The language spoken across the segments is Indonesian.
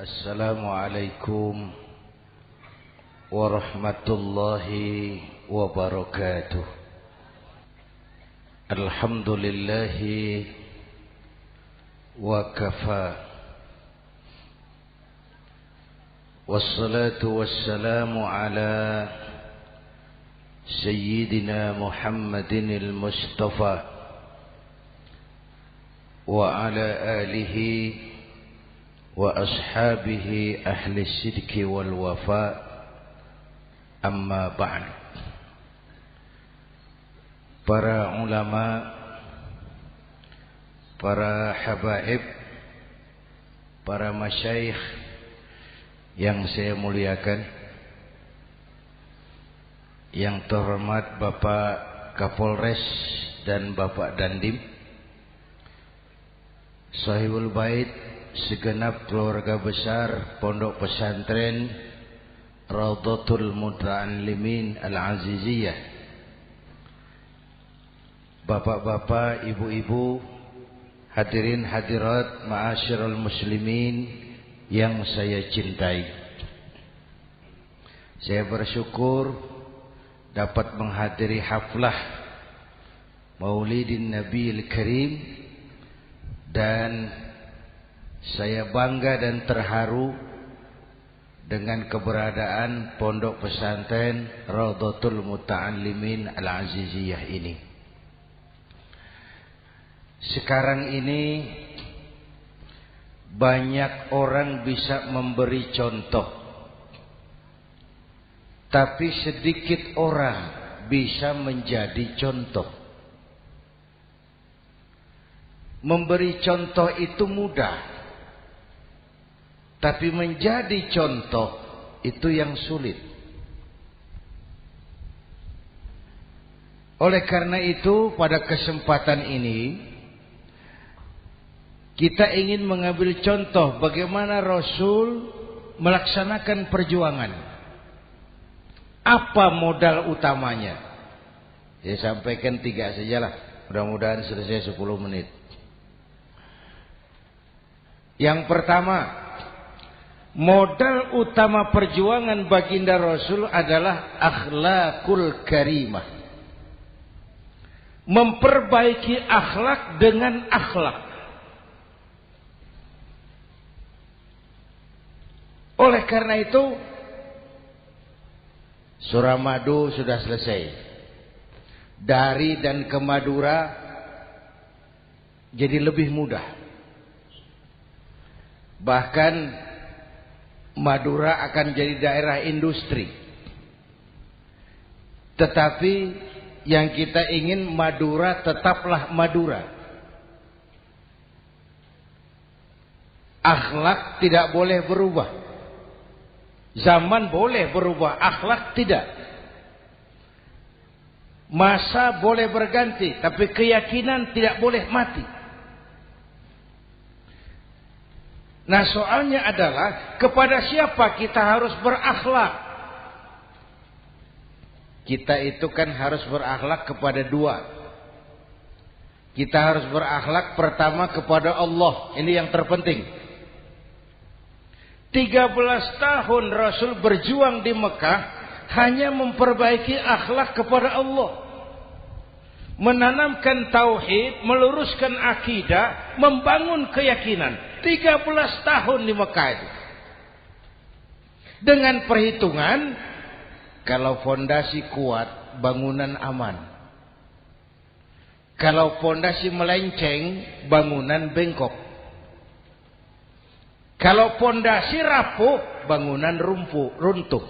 Assalamualaikum warahmatullahi wabarakatuh. Alhamdulillahi wa kafa. Wassalatu wassalamu ala Sayyidina Muhammadin al-Mustafa wa ala alihi wa ashabihi ahli sidqi wal wafa, amma ba'd. Para ulama, para habaib, para masyayikh yang saya muliakan, yang terhormat Bapak Kapolres dan Bapak Dandim, Sahibul Bait, segenap keluarga besar Pondok Pesantren Raudhatul Muta'allimin Al-Aziziyah, bapak-bapak, ibu-ibu, hadirin hadirat ma'asyiral muslimin yang saya cintai. Saya bersyukur dapat menghadiri haflah Maulidin Nabiil Karim, dan saya bangga dan terharu dengan keberadaan Pondok Pesantren Raudhatul Muta'allimin Al-Aziziyah ini. Sekarang ini banyak orang bisa memberi contoh, tapi sedikit orang bisa menjadi contoh. Memberi contoh itu mudah, tapi menjadi contoh itu yang sulit. Oleh karena itu, pada kesempatan ini kita ingin mengambil contoh bagaimana Rasul melaksanakan perjuangan. Apa modal utamanya? Saya sampaikan 3 sajalah, mudah-mudahan selesai 10 menit. Yang pertama, modal utama perjuangan baginda Rasul adalah akhlakul karimah. Memperbaiki akhlak dengan akhlak. Oleh karena itu, Suramadu sudah selesai. Dari dan ke Madura jadi lebih mudah. Bahkan Madura akan jadi daerah industri. Tetapi yang kita ingin, Madura tetaplah Madura. Akhlak tidak boleh berubah. Zaman boleh berubah, akhlak tidak. Masa boleh berganti, tapi keyakinan tidak boleh mati. Nah, soalnya adalah kepada siapa kita harus berakhlak? Kita itu kan harus berakhlak kepada 2. Kita harus berakhlak pertama kepada Allah. Ini yang terpenting. 13 tahun Rasul berjuang di Mekah hanya memperbaiki akhlak kepada Allah. Menanamkan tauhid, meluruskan akidah, membangun keyakinan. 13 tahun di Mekah itu. Dengan perhitungan, kalau fondasi kuat, bangunan aman. Kalau fondasi melenceng, bangunan bengkok. Kalau fondasi rapuh, bangunan runtuh.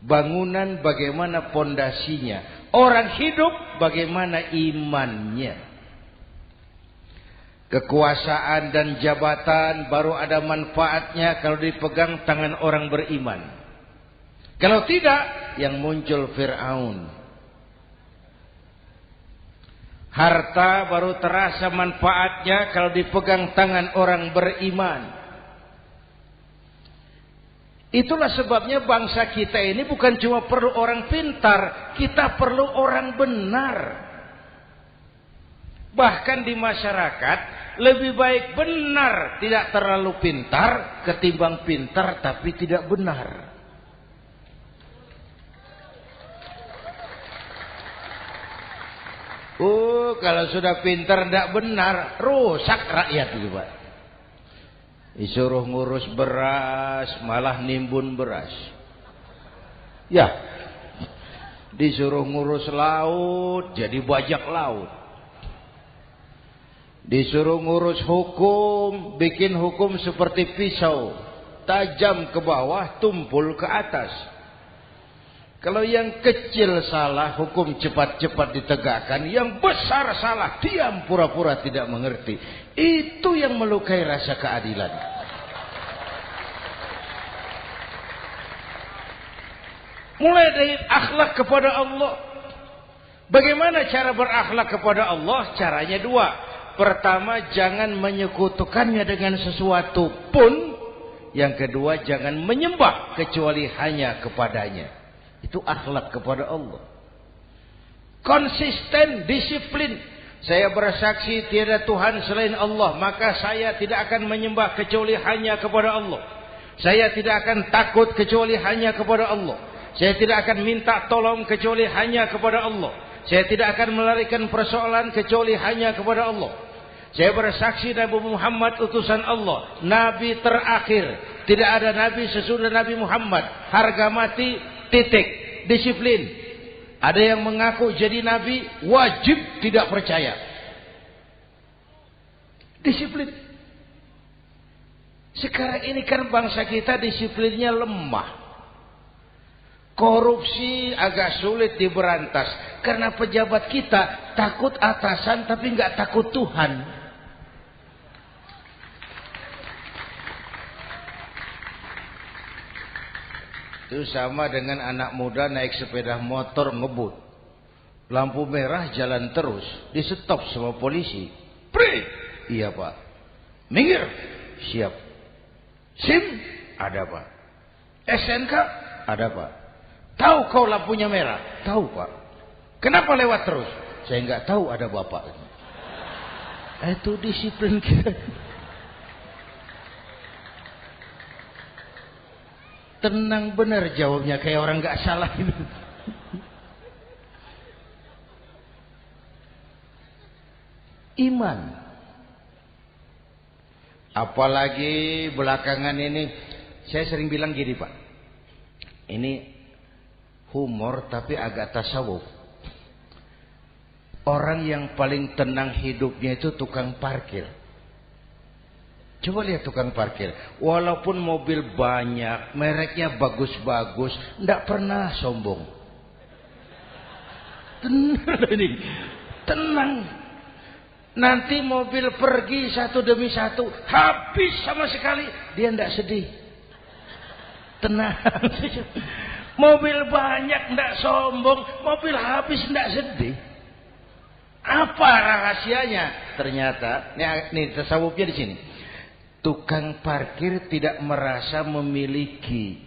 Bangunan bagaimana fondasinya? Orang hidup bagaimana imannya? Kekuasaan dan jabatan baru ada manfaatnya kalau dipegang tangan orang beriman. Kalau tidak, yang muncul Fir'aun. Harta baru terasa manfaatnya kalau dipegang tangan orang beriman. Itulah sebabnya bangsa kita ini bukan cuma perlu orang pintar, kita perlu orang benar. Bahkan di masyarakat lebih baik benar tidak terlalu pintar ketimbang pintar tapi tidak benar. Kalau sudah pintar tidak benar, rusak rakyat itu Pak. Disuruh ngurus beras, malah nimbun beras. Ya, disuruh ngurus laut, jadi bajak laut. Disuruh ngurus hukum, bikin hukum seperti pisau, tajam ke bawah, tumpul ke atas. Kalau yang kecil salah, hukum cepat-cepat ditegakkan. Yang besar salah, diam pura-pura tidak mengerti. Itu yang melukai rasa keadilan. Mulai dari akhlak kepada Allah. Bagaimana cara berakhlak kepada Allah? Caranya dua. Pertama, jangan menyekutukannya dengan sesuatu pun. Yang kedua, jangan menyembah kecuali hanya kepadanya. Itu akhlak kepada Allah. Konsisten, disiplin. Saya bersaksi tiada Tuhan selain Allah, maka saya tidak akan menyembah kecuali hanya kepada Allah. Saya tidak akan takut kecuali hanya kepada Allah. Saya tidak akan minta tolong kecuali hanya kepada Allah. Saya tidak akan melarikan persoalan kecuali hanya kepada Allah. Saya bersaksi Nabi Muhammad utusan Allah, Nabi terakhir. Tidak ada Nabi sesudah Nabi Muhammad. Harga mati. Titik, disiplin. Ada yang mengaku jadi nabi, wajib tidak percaya. Disiplin. Sekarang ini kan bangsa kita disiplinnya lemah. Korupsi agak sulit diberantas. Karena pejabat kita takut atasan tapi nggak takut Tuhan. Itu sama dengan anak muda naik sepeda motor ngebut. Lampu merah jalan terus. Di stop sama polisi. Break. Iya Pak. Minggir. Siap. SIM? Ada Pak. SNK? Ada Pak. Tahu kau lampunya merah? Tahu Pak. Kenapa lewat terus? Saya nggak tahu ada Bapak. Itu disiplin kita. Tenang benar jawabnya, kayak orang nggak salah itu. Iman. Apalagi belakangan ini, saya sering bilang gini Pak. Ini humor tapi agak tasawuf. Orang yang paling tenang hidupnya itu tukang parkir. Coba lihat tukang parkir. Walaupun mobil banyak, mereknya bagus-bagus, tidak pernah sombong. Tenang ini. Tenang. Nanti mobil pergi satu demi satu, habis sama sekali, dia tidak sedih. Tenang. Mobil banyak tidak sombong, mobil habis tidak sedih. Apa rahasianya? Ternyata, ini tasawufnya di sini. Tukang parkir tidak merasa memiliki,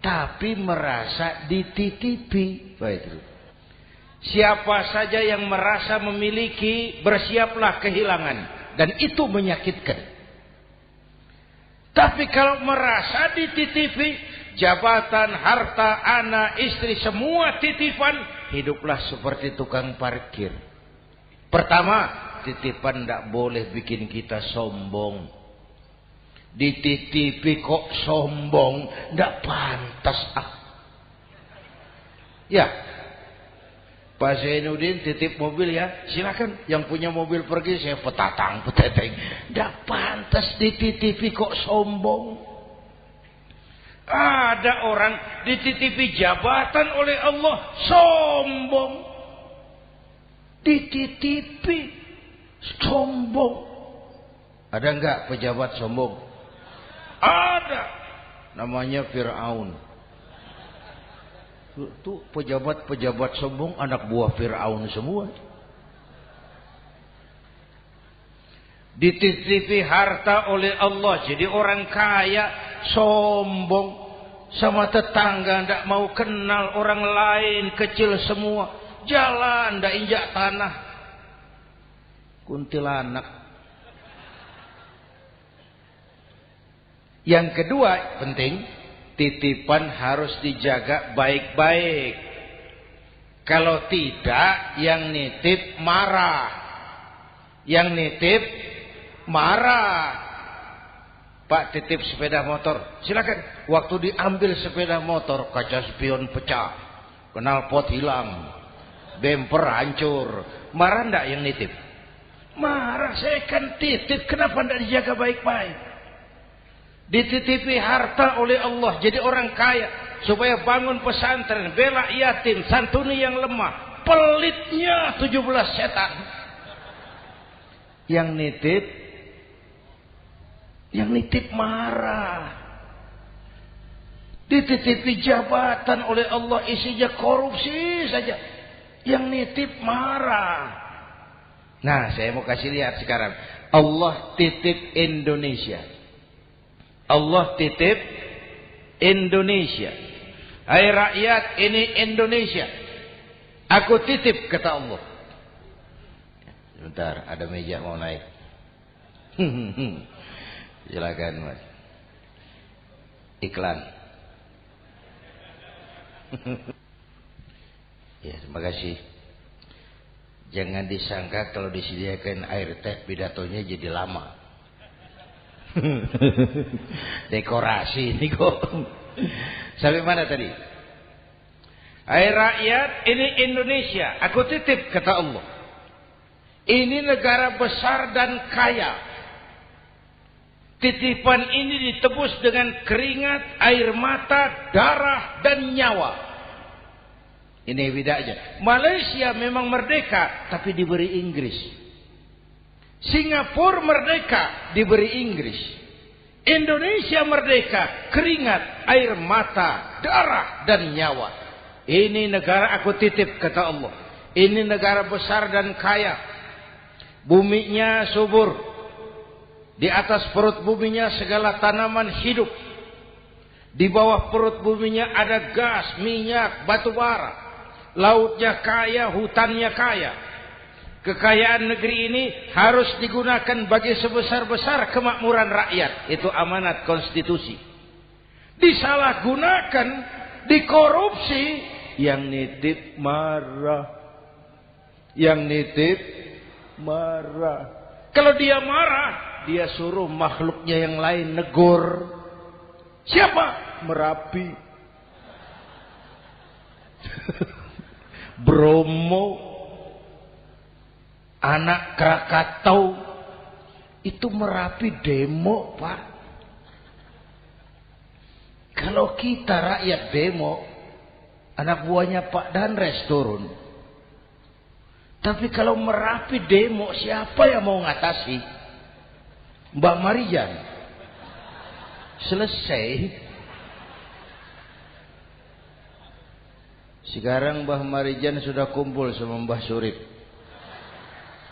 tapi merasa dititipi. Baik. Siapa saja yang merasa memiliki, bersiaplah kehilangan, dan itu menyakitkan. Tapi kalau merasa dititipi, jabatan, harta, anak, istri, semua titipan, hiduplah seperti tukang parkir. Pertama, titipan tidak boleh bikin kita sombong. Dititipi kok sombong, tidak pantas. Ya, Pak Zainuddin titip mobil ya, silakan. Yang punya mobil pergi, saya petatang, peteteng. Tidak pantas dititipi kok sombong. Ada orang dititipi jabatan oleh Allah, sombong. Dititipi, sombong. Ada enggak pejabat sombong? Ada. Namanya Fir'aun. Itu pejabat-pejabat sombong anak buah Fir'aun semua. Dititipi harta oleh Allah, jadi orang kaya sombong. Sama tetangga tidak mau kenal, orang lain kecil semua. Jalan tidak injak tanah. Kuntilanak. Yang kedua penting, titipan harus dijaga baik-baik. Kalau tidak, yang nitip marah. Yang nitip marah. Pak, titip sepeda motor. Silakan. Waktu diambil sepeda motor, kaca spion pecah, knalpot hilang, bemper hancur. Marah enggak yang nitip? Marah. Saya kan titip, kenapa enggak dijaga baik-baik? Dititipi harta oleh Allah jadi orang kaya supaya bangun pesantren, bela yatim, santuni yang lemah. Pelitnya 17 setan. Yang nitip marah. Dititipi jabatan oleh Allah isinya korupsi saja. Yang nitip marah. Nah, saya mau kasih lihat sekarang. Allah titip Indonesia. Allah titip Indonesia. Hai rakyat, ini Indonesia. Aku titip, kata Allah. Sebentar, ada meja mau naik. Silakan, Mas. Iklan. Ya, terima kasih. Jangan disangka kalau disediakan air teh pidatonya jadi lama. Dekorasi ini kok. Sampai mana tadi? Hai rakyat, ini Indonesia. Aku titip, kata Allah. Ini negara besar dan kaya. Titipan ini ditebus dengan keringat, air mata, darah, dan nyawa. Ini bedanya. Malaysia memang merdeka, tapi diberi Inggris. Singapura merdeka, diberi Inggris. Indonesia merdeka, keringat, air mata, darah, dan nyawa. Ini negara aku titip, kata Allah. Ini negara besar dan kaya. Buminya subur. Di atas perut buminya segala tanaman hidup. Di bawah perut buminya ada gas, minyak, batu bara. Lautnya kaya, hutannya kaya. Kekayaan negeri ini harus digunakan bagi sebesar-besar kemakmuran rakyat. Itu amanat konstitusi. Disalahgunakan, dikorupsi, yang nitip marah. Yang nitip marah. Kalau dia marah, dia suruh makhluknya yang lain negur. Siapa? Merapi. Bromo. Anak Krakatau. Itu Merapi demo, Pak. Kalau kita rakyat demo, anak buahnya Pak Danres turun. Tapi kalau Merapi demo, siapa yang mau ngatasi? Mbak Marijan. Selesai. Sekarang Mbah Marijan sudah kumpul sama Mbah Surip.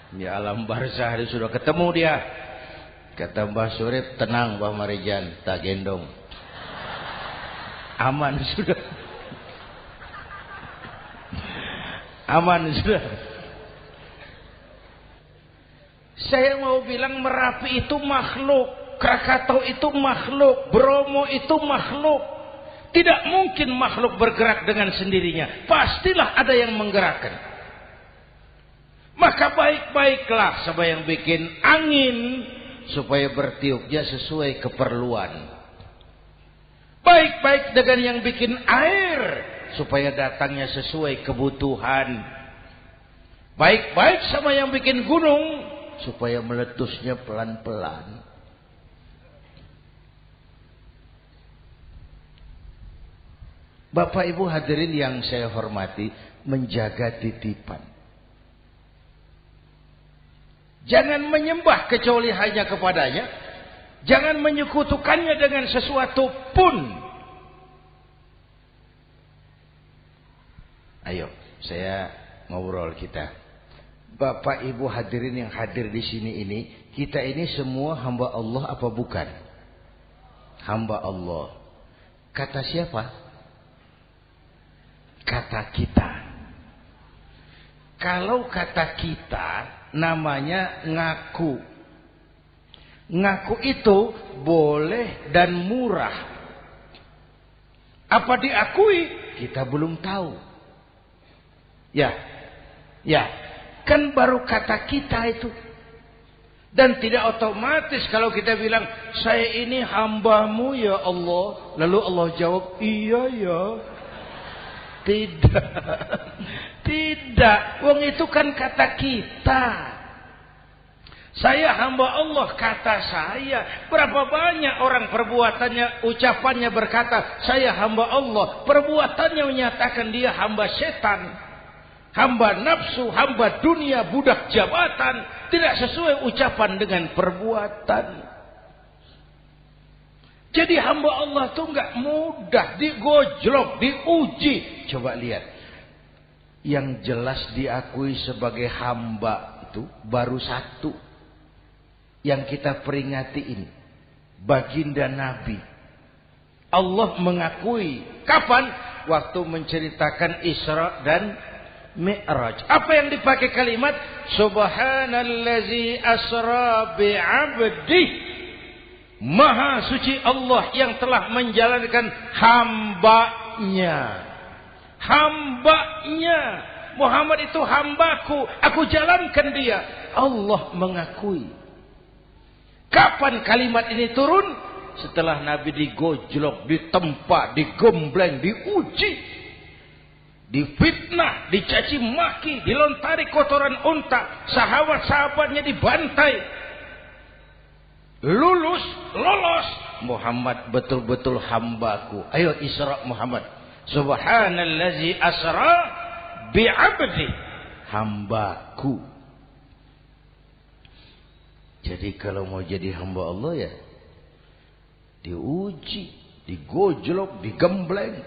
Di alam barzah dia sudah ketemu dia. Kata Mbah Surip, tenang Mbah Marijan, tak gendong. Aman sudah. Aman sudah. Saya mau bilang Merapi itu makhluk, Krakatau itu makhluk, Bromo itu makhluk. Tidak mungkin makhluk bergerak dengan sendirinya. Pastilah ada yang menggerakkan. Maka baik-baiklah sama yang bikin angin supaya bertiupnya sesuai keperluan. Baik-baik dengan yang bikin air supaya datangnya sesuai kebutuhan. Baik-baik sama yang bikin gunung supaya meletusnya pelan-pelan. Bapak Ibu hadirin yang saya hormati, menjaga titipan. Jangan menyembah kecuali hanya kepadanya. Jangan menyekutukannya dengan sesuatu pun. Ayo, saya ngobrol kita. Bapak Ibu hadirin yang hadir di sini ini, kita ini semua hamba Allah apa bukan? Hamba Allah. Kata siapa? Kata kita. Kalau kata kita namanya ngaku. Ngaku itu boleh dan murah. Apa diakui? Kita belum tahu. Ya, kan baru kata kita itu. Dan tidak otomatis kalau kita bilang, saya ini hambamu ya Allah. Lalu Allah jawab, iya ya. Tidak. Tidak. Wong itu kan kata kita. Saya hamba Allah, kata saya. Berapa banyak orang perbuatannya, ucapannya berkata, saya hamba Allah. Perbuatannya menyatakan dia hamba setan, hamba nafsu, hamba dunia, budak jabatan. Tidak sesuai ucapan dengan perbuatan. Jadi hamba Allah itu enggak mudah, digojlok, diuji. Coba lihat. Yang jelas diakui sebagai hamba itu baru satu. Yang kita peringati ini, baginda Nabi. Allah mengakui. Kapan? Waktu menceritakan Isra dan Mi'raj. Apa yang dipakai kalimat? Subhanallazi asra bi'abdi. Maha suci Allah yang telah menjalankan hambanya. Hambanya. Muhammad itu hambaku. Aku jalankan dia. Allah mengakui. Kapan kalimat ini turun? Setelah Nabi digojlok, ditempa, digembleng, diuji, difitnah, dicaci maki, dilontari kotoran unta, sahabat-sahabatnya dibantai. Lolos, Muhammad betul-betul hambaku. Ayo Isra Muhammad. Subhanallazi asra bi'abdi. Hambaku. Jadi kalau mau jadi hamba Allah ya diuji, digojlok, digembleng.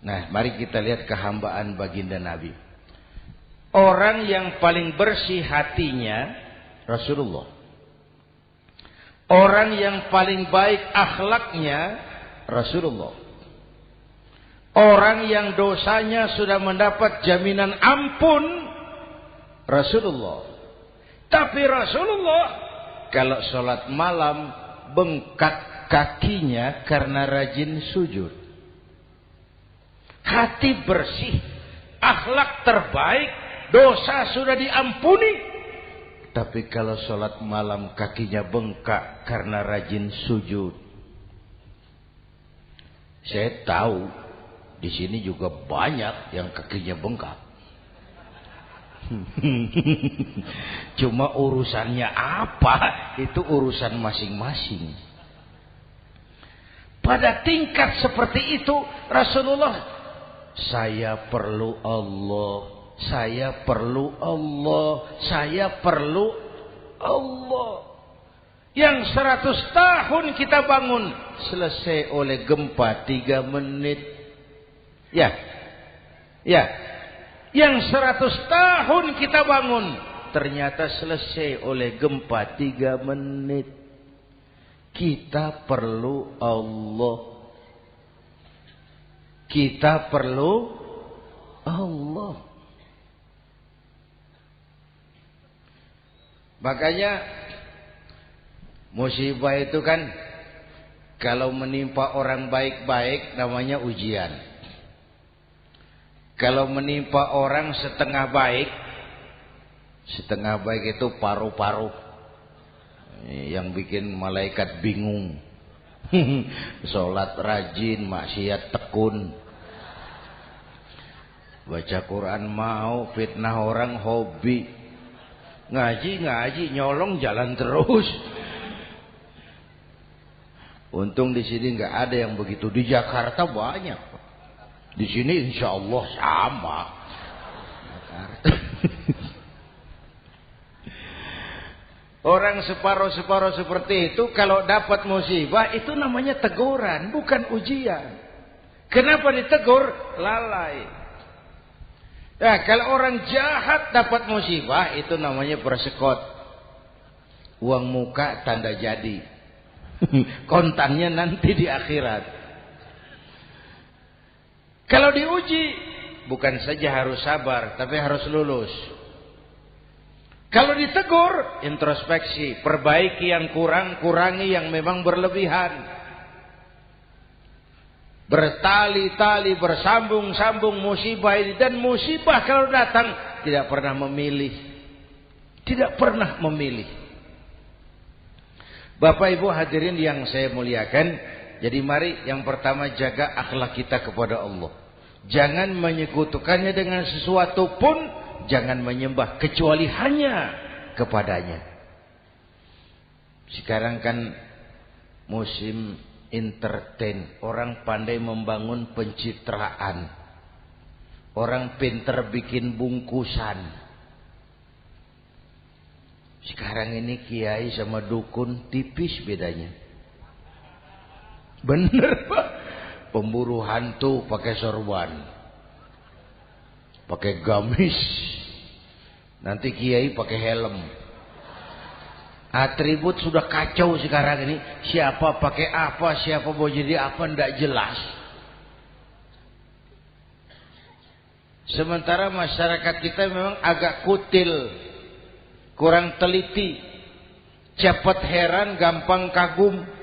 Nah, mari kita lihat kehambaan baginda Nabi. Orang yang paling bersih hatinya Rasulullah. Orang yang paling baik akhlaknya Rasulullah. Orang yang dosanya sudah mendapat jaminan ampun Rasulullah. Tapi Rasulullah kalau sholat malam bengkak kakinya karena rajin sujud. Hati bersih, akhlak terbaik, dosa sudah diampuni. Tapi kalau sholat malam kakinya bengkak karena rajin sujud. Saya tahu di sini juga banyak yang kakinya bengkak. Cuma urusannya apa? Itu urusan masing-masing. Pada tingkat seperti itu Rasulullah, saya perlu Allah, saya perlu Allah, saya perlu Allah. Yang 100 tahun kita bangun selesai oleh gempa 3 menit. Ya. Yang 100 tahun kita bangun ternyata selesai oleh gempa 3 menit. Kita perlu Allah. Kita perlu Allah. Makanya musibah itu kan kalau menimpa orang baik-baik namanya ujian. Kalau menimpa orang setengah baik itu paru-paru yang bikin malaikat bingung. Sholat rajin, maksiat tekun, baca Quran mau, fitnah orang hobi, ngaji nyolong jalan terus. Untung di sini nggak ada yang begitu. Di Jakarta banyak. Di sini insya Allah sama. Orang separuh-separuh seperti itu kalau dapat musibah itu namanya teguran, bukan ujian. Kenapa ditegur? Lalai. Ya, kalau orang jahat dapat musibah itu namanya persekot. Uang muka tanda jadi. Kontannya nanti di akhirat. Kalau diuji, bukan saja harus sabar, tapi harus lulus. Kalau ditegur, introspeksi, perbaiki yang kurang, kurangi yang memang berlebihan. Bertali-tali, bersambung-sambung musibah ini. Dan musibah kalau datang tidak pernah memilih. Tidak pernah memilih. Bapak Ibu hadirin yang saya muliakan, jadi mari yang pertama jaga akhlak kita kepada Allah. Jangan menyekutukannya dengan sesuatu pun, jangan menyembah kecuali hanya kepadanya. Sekarang kan musim entertain, orang pandai membangun pencitraan. Orang pinter bikin bungkusan. Sekarang ini kiai sama dukun tipis bedanya. Bener Pak. Pemburu hantu pakai sorban, pakai gamis. Nanti kiai pakai helm. Atribut sudah kacau sekarang ini. Siapa pakai apa, siapa mau jadi apa, tidak jelas. Sementara masyarakat kita memang agak kutil, kurang teliti, cepat heran, gampang kagum.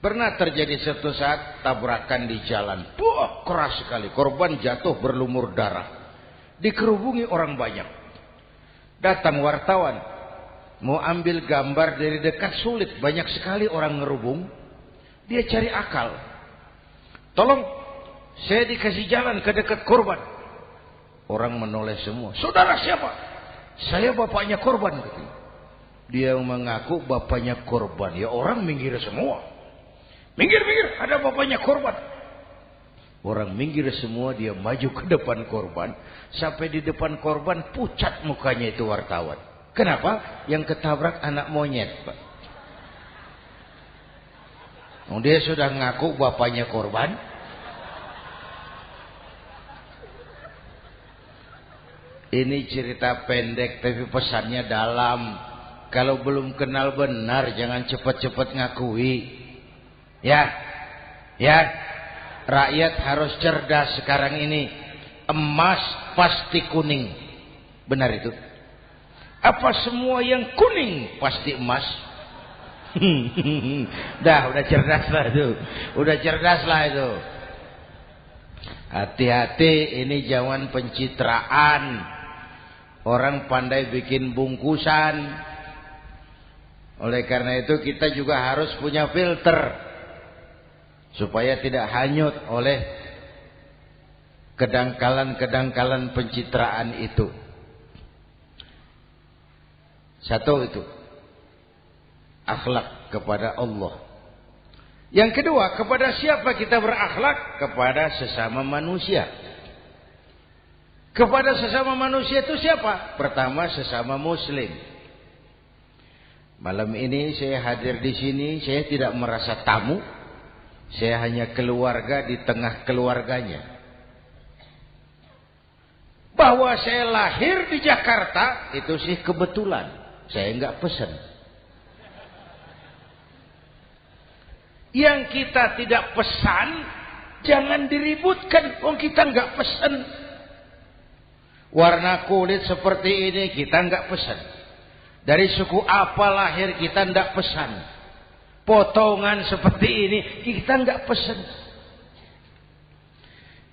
Pernah terjadi suatu saat tabrakan di jalan. Wah, keras sekali. Korban jatuh berlumur darah. Dikerubungi orang banyak. Datang wartawan. Mau ambil gambar dari dekat sulit. Banyak sekali orang ngerubung. Dia cari akal. Tolong, saya dikasih jalan ke dekat korban. Orang menoleh semua. Saudara siapa? Saya bapaknya korban. Dia mengaku bapaknya korban. Ya orang minggir semua. Minggir, ada bapaknya korban. Orang minggir semua, dia maju ke depan korban. Sampai di depan korban, pucat mukanya itu wartawan. Kenapa? Yang ketabrak anak monyet, Pak. Dia sudah ngaku bapaknya korban. Ini cerita pendek, tapi pesannya dalam. Kalau belum kenal benar, jangan cepat-cepat ngakui. Ya, rakyat harus cerdas sekarang ini. Emas pasti kuning. Benar itu? Apa semua yang kuning pasti emas? Udah cerdas lah itu. Udah cerdas lah itu. Hati-hati, ini zaman pencitraan. Orang pandai bikin bungkusan. Oleh karena itu kita juga harus punya filter. Supaya tidak hanyut oleh kedangkalan-kedangkalan pencitraan itu. Satu itu. Akhlak kepada Allah. Yang kedua, kepada siapa kita berakhlak? Kepada sesama manusia. Kepada sesama manusia itu siapa? Pertama, sesama muslim. Malam ini saya hadir di sini, saya tidak merasa tamu. Saya hanya keluarga di tengah keluarganya. Bahwa saya lahir di Jakarta itu sih kebetulan. Saya enggak pesan. Yang kita tidak pesan, jangan diributkan. Oh, kita enggak pesan. Warna kulit seperti ini kita enggak pesan. Dari suku apa lahir kita enggak pesan. Potongan seperti ini kita enggak pesan.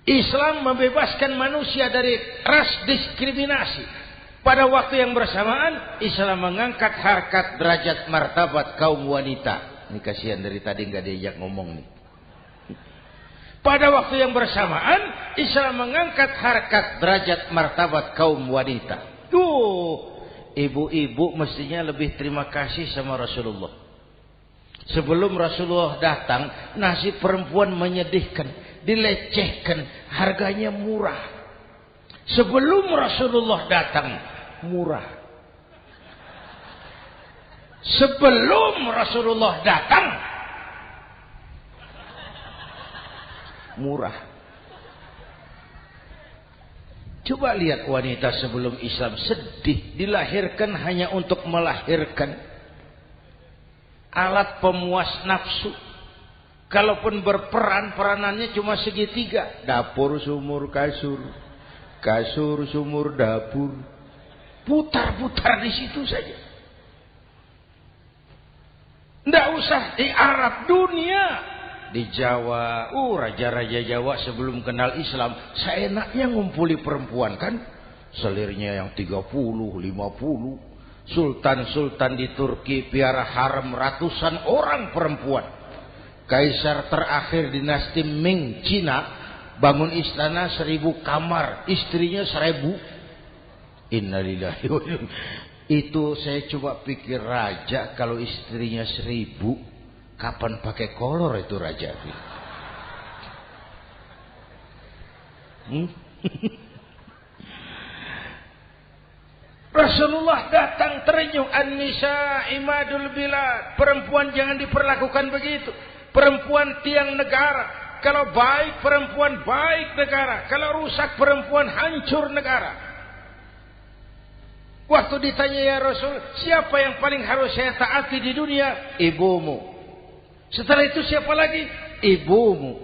Islam membebaskan manusia dari ras diskriminasi. Pada waktu yang bersamaan Islam mengangkat harkat, derajat, martabat kaum wanita. Ini kasihan dari tadi enggak diajak ngomong nih. Pada waktu yang bersamaan Islam mengangkat harkat, derajat, martabat kaum wanita. Tuh, ibu-ibu mestinya lebih terima kasih sama Rasulullah. Sebelum Rasulullah datang, nasib perempuan menyedihkan, dilecehkan, harganya murah. Sebelum Rasulullah datang, murah. Sebelum Rasulullah datang, murah. Coba lihat wanita sebelum Islam, sedih, dilahirkan hanya untuk melahirkan. Alat pemuas nafsu. Kalaupun berperan, peranannya cuma segitiga. Dapur, sumur, kasur. Kasur, sumur, dapur. Putar-putar di situ saja. Tidak usah di Arab, dunia. Di Jawa, raja-raja Jawa sebelum kenal Islam, seenaknya ngumpuli perempuan kan. Selirnya yang 30, 50. Sultan-sultan di Turki piara harem ratusan orang perempuan. Kaisar terakhir dinasti Ming Cina bangun istana 1000 kamar, istrinya 1000. Innalillahi wa inna. Itu saya coba pikir, raja kalau istrinya 1000, kapan pakai kolor itu raja? Rasulullah datang terenyuh, an-nisa imadul bilad. Perempuan jangan diperlakukan begitu. Perempuan tiang negara. Kalau baik perempuan baik negara. Kalau rusak perempuan hancur negara. Waktu ditanya, ya Rasul, siapa yang paling harus saya taati di dunia? Ibumu. Setelah itu siapa lagi? Ibumu.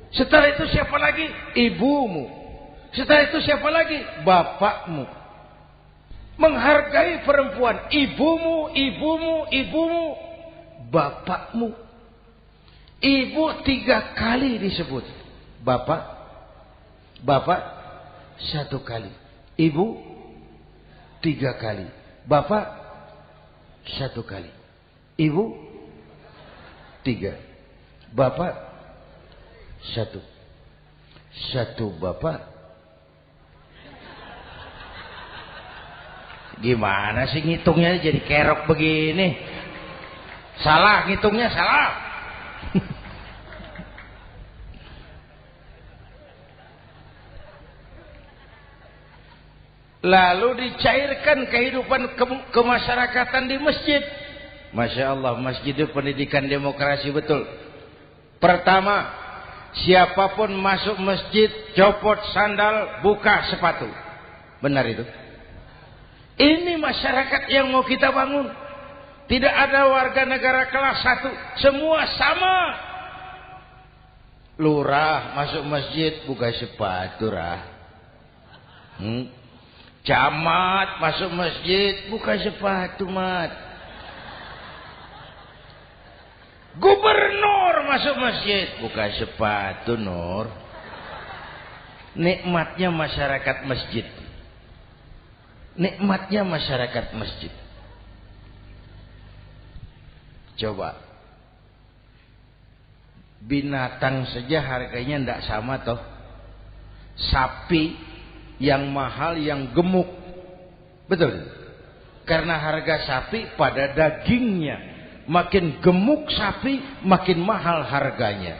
Setelah itu siapa lagi? Ibumu. Setelah itu siapa lagi? Bapakmu. Menghargai perempuan. Ibumu, ibumu, ibumu. Bapakmu. Ibu 3 kali disebut. Bapak. Bapak 1 kali. Ibu 3 kali. Bapak 1 kali. Ibu 3. Bapak 1. 1 bapak. Gimana sih ngitungnya jadi kerok begini? Salah ngitungnya, salah. Lalu dicairkan kehidupan kemasyarakatan di masjid. Masya Allah, masjid itu pendidikan demokrasi betul. Pertama, siapapun masuk masjid, copot sandal, buka sepatu. Benar itu? Ini masyarakat yang mau kita bangun. Tidak ada warga negara kelas 1. Semua sama. Lurah masuk masjid, buka sepatu, rah. Camat masuk masjid, buka sepatu, mat. Gubernur masuk masjid, buka sepatu, Nur. Nikmatnya masyarakat masjid. Nikmatnya masyarakat masjid. Coba. Binatang saja harganya tidak sama toh. Sapi yang mahal, yang gemuk. Betul. Karena harga sapi pada dagingnya. Makin gemuk sapi, makin mahal harganya.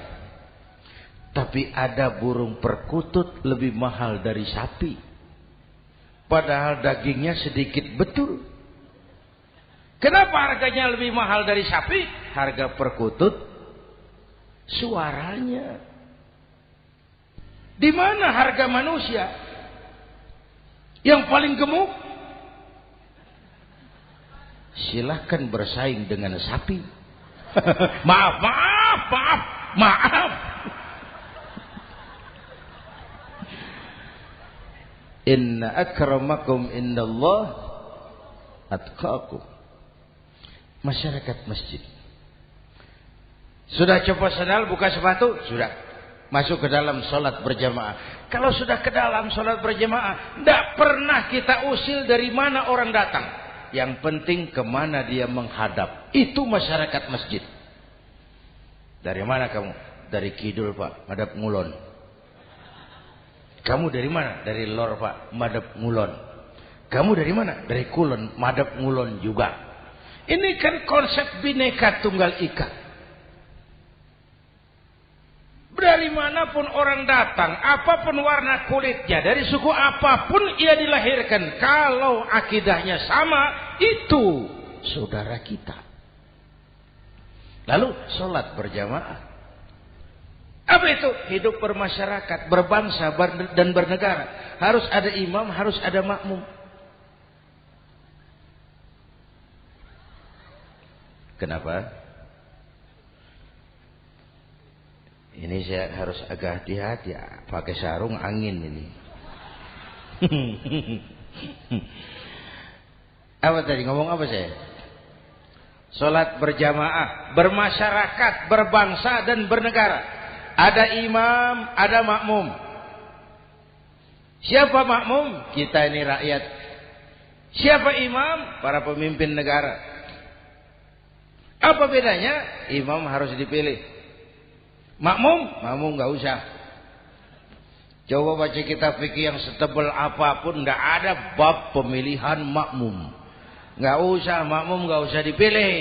Tapi ada burung perkutut lebih mahal dari sapi. Padahal dagingnya sedikit betul. Kenapa harganya lebih mahal dari sapi? Harga perkutut suaranya. Di mana harga manusia yang paling gemuk? Silahkan bersaing dengan sapi. Maaf. Inna akramakum indallah atqakum. Masyarakat masjid. Sudah copot sandal, buka sepatu? Sudah. Masuk ke dalam sholat berjamaah. Kalau sudah ke dalam sholat berjamaah, tidak pernah kita usil dari mana orang datang. Yang penting kemana dia menghadap. Itu masyarakat masjid. Dari mana kamu? Dari kidul, Pak, madhab ngulon. Kamu dari mana? Dari lor, Pak, madhab ngulon. Kamu dari mana? Dari kulon, madhab ngulon juga. Ini kan konsep bineka tunggal ika. Dari manapun orang datang, apapun warna kulitnya, dari suku apapun ia dilahirkan, kalau akidahnya sama, itu saudara kita. Lalu sholat berjamaah. Apa itu? Hidup bermasyarakat, berbangsa dan bernegara. Harus ada imam, harus ada makmum. Kenapa? Ini saya harus agak hati-hati ya. Pakai sarung angin ini. Apa tadi? Ngomong apa saya? Salat berjamaah, bermasyarakat, berbangsa dan bernegara. Ada imam, ada makmum. Siapa makmum? Kita ini rakyat. Siapa imam? Para pemimpin negara. Apa bedanya? Imam harus dipilih. Makmum nggak usah. Coba baca kitab fikih yang setebal apapun, nggak ada bab pemilihan makmum. Nggak usah, makmum nggak usah dipilih.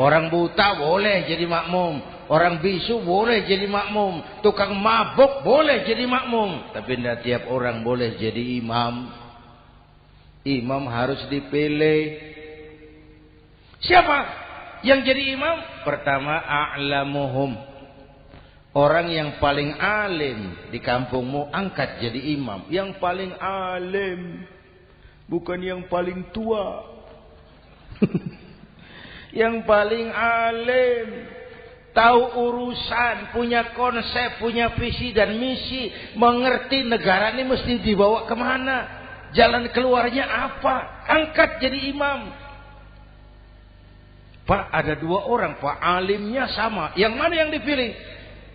Orang buta boleh jadi makmum, orang bisu boleh jadi makmum, tukang mabuk boleh jadi makmum. Tapi tidak tiap orang boleh jadi imam. Imam harus dipilih. Siapa yang jadi imam? Pertama, a'lamuhum. Orang yang paling alim di kampungmu angkat jadi imam. Yang paling alim, bukan yang paling tua. Yang paling alim, tahu urusan, punya konsep, punya visi dan misi, mengerti negara ini mesti dibawa kemana, jalan keluarnya apa, angkat jadi imam. Pak, ada dua orang, Pak, alimnya sama, yang mana yang dipilih?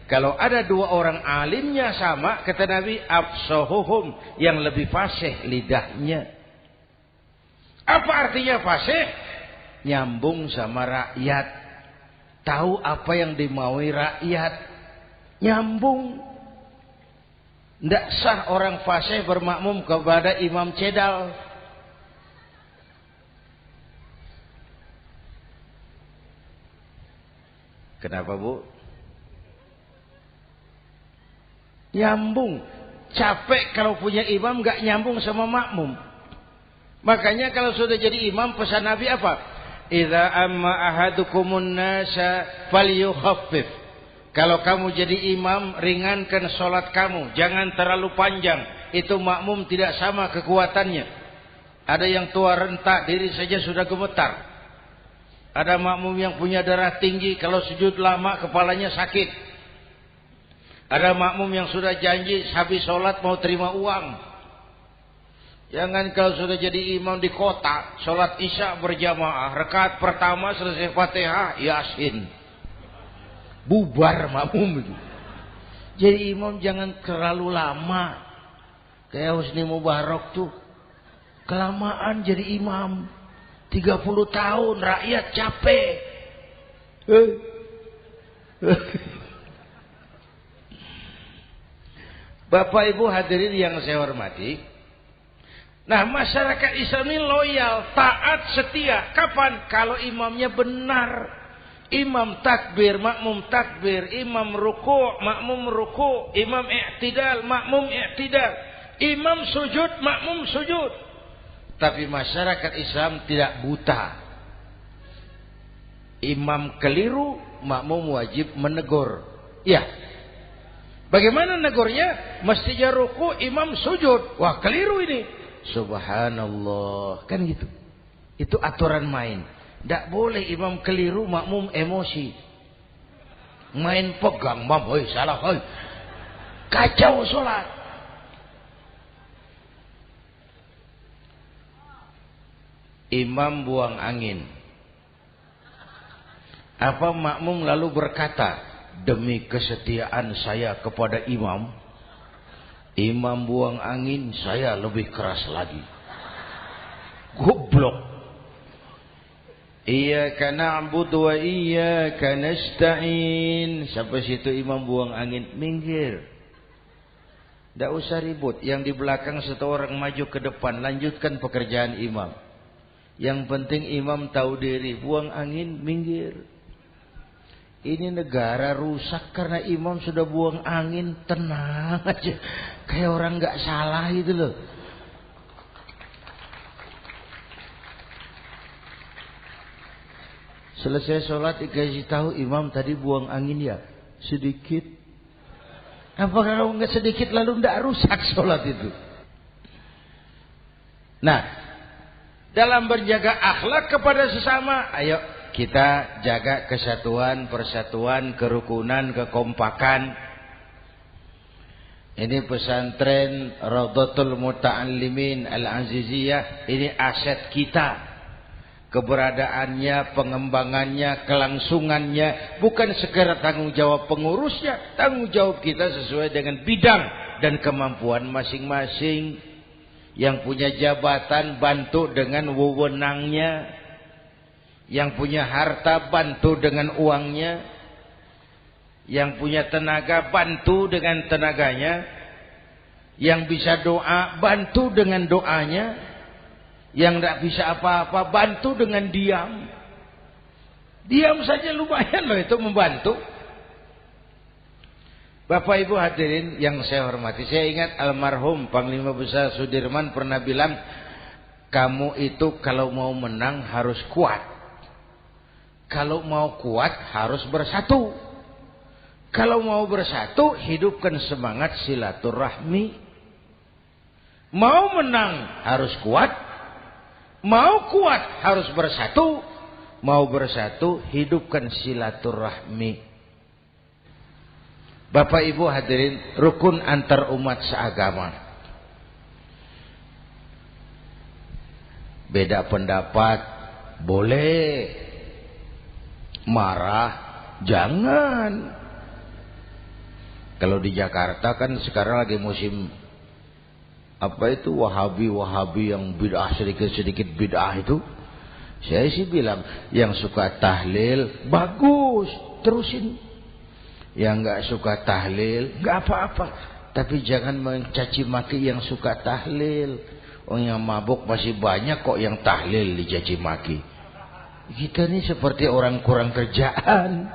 Kalau ada dua orang alimnya sama, kata Nabi, afsahuhum, yang lebih fasih lidahnya. Apa artinya fasih? Nyambung sama rakyat, tahu apa yang dimaui rakyat, nyambung. Tidak sah orang fasih bermakmum kepada imam cedal. Kenapa, Bu? Nyambung. Capek kalau punya imam gak nyambung sama makmum. Makanya kalau sudah jadi imam, pesan Nabi apa? Idza amma ahadukumun nasa falyukhaffif. Kalau kamu jadi imam, ringankan sholat kamu, jangan terlalu panjang. Itu makmum tidak sama kekuatannya. Ada yang tua renta, diri saja sudah gemetar. Ada makmum yang punya darah tinggi, kalau sujud lama kepalanya sakit. Ada makmum yang sudah janji habis sholat mau terima uang. Jangan kalau sudah jadi imam di kota, sholat isya berjamaah, rakaat pertama selesai Fatihah, Yasin, bubar makmum itu. Jadi imam jangan terlalu lama. Kayak Husni Mubarak tuh, kelamaan jadi imam, 30 tahun, rakyat capek. Bapak Ibu hadirin yang saya hormati. Nah, masyarakat Islam ini loyal, taat, setia. Kapan? Kalau imamnya benar. Imam takbir, makmum takbir. Imam ruku', makmum ruku'. Imam i'tidal, makmum i'tidal. Imam sujud, makmum sujud. Tapi masyarakat Islam tidak buta. Imam keliru, makmum wajib menegur. Ya. Bagaimana negurnya? Mestinya ruku, imam sujud. Wah, keliru ini. Subhanallah. Kan gitu. Itu aturan main. Tidak boleh imam keliru, makmum emosi. Main pegang, mam, hoi, salah, hoi. Kacau sholat. Imam buang angin. Apa makmum lalu berkata, demi kesetiaan saya kepada imam, imam buang angin, saya lebih keras lagi. Goblok. Iyyaka na'budu wa iyyaka nasta'in. Sampai situ imam buang angin, minggir. Tidak usah ribut. Yang di belakang satu orang maju ke depan, lanjutkan pekerjaan imam. Yang penting imam tahu diri, buang angin, minggir. Ini negara rusak karena imam sudah buang angin, tenang aja. Kayak orang nggak salah itu loh. Selesai sholat dikasih tahu imam tadi buang angin ya, sedikit. Apa kalau nggak sedikit lalu nggak rusak sholat itu? Nah, dalam berjaga akhlak kepada sesama, ayo kita jaga kesatuan, persatuan, kerukunan, kekompakan. Ini pesantren Raudhatul Muta'allimin Al-Aziziyah. Ini aset kita. keberadaannya, pengembangannya, kelangsungannya, bukan sekedar tanggung jawab pengurusnya, tanggung jawab kita sesuai dengan bidang dan kemampuan masing-masing. Yang punya jabatan bantu dengan wewenangnya, yang punya harta bantu dengan uangnya, yang punya tenaga bantu dengan tenaganya, yang bisa doa bantu dengan doanya, yang tidak bisa apa-apa bantu dengan diam. Diam saja lumayan loh itu membantu. Bapak Ibu hadirin yang saya hormati, saya ingat almarhum Panglima Besar Sudirman pernah bilang, kamu itu kalau mau menang harus kuat. Kalau mau kuat harus bersatu. Kalau mau bersatu, hidupkan semangat silaturahmi. Mau menang harus kuat. Mau kuat harus bersatu. Mau bersatu, hidupkan silaturahmi. Bapak Ibu hadirin, rukun antar umat seagama. Beda pendapat boleh, marah jangan. Kalau di Jakarta kan sekarang lagi musim apa itu Wahabi yang bid'ah, sedikit bid'ah itu. Saya sih bilang yang suka tahlil bagus, terusin. Yang nggak suka tahlil nggak apa-apa, tapi jangan mencaci maki yang suka tahlil. Yang mabuk masih banyak kok yang tahlil dicaci maki. Kita ini seperti orang kurang kerjaan.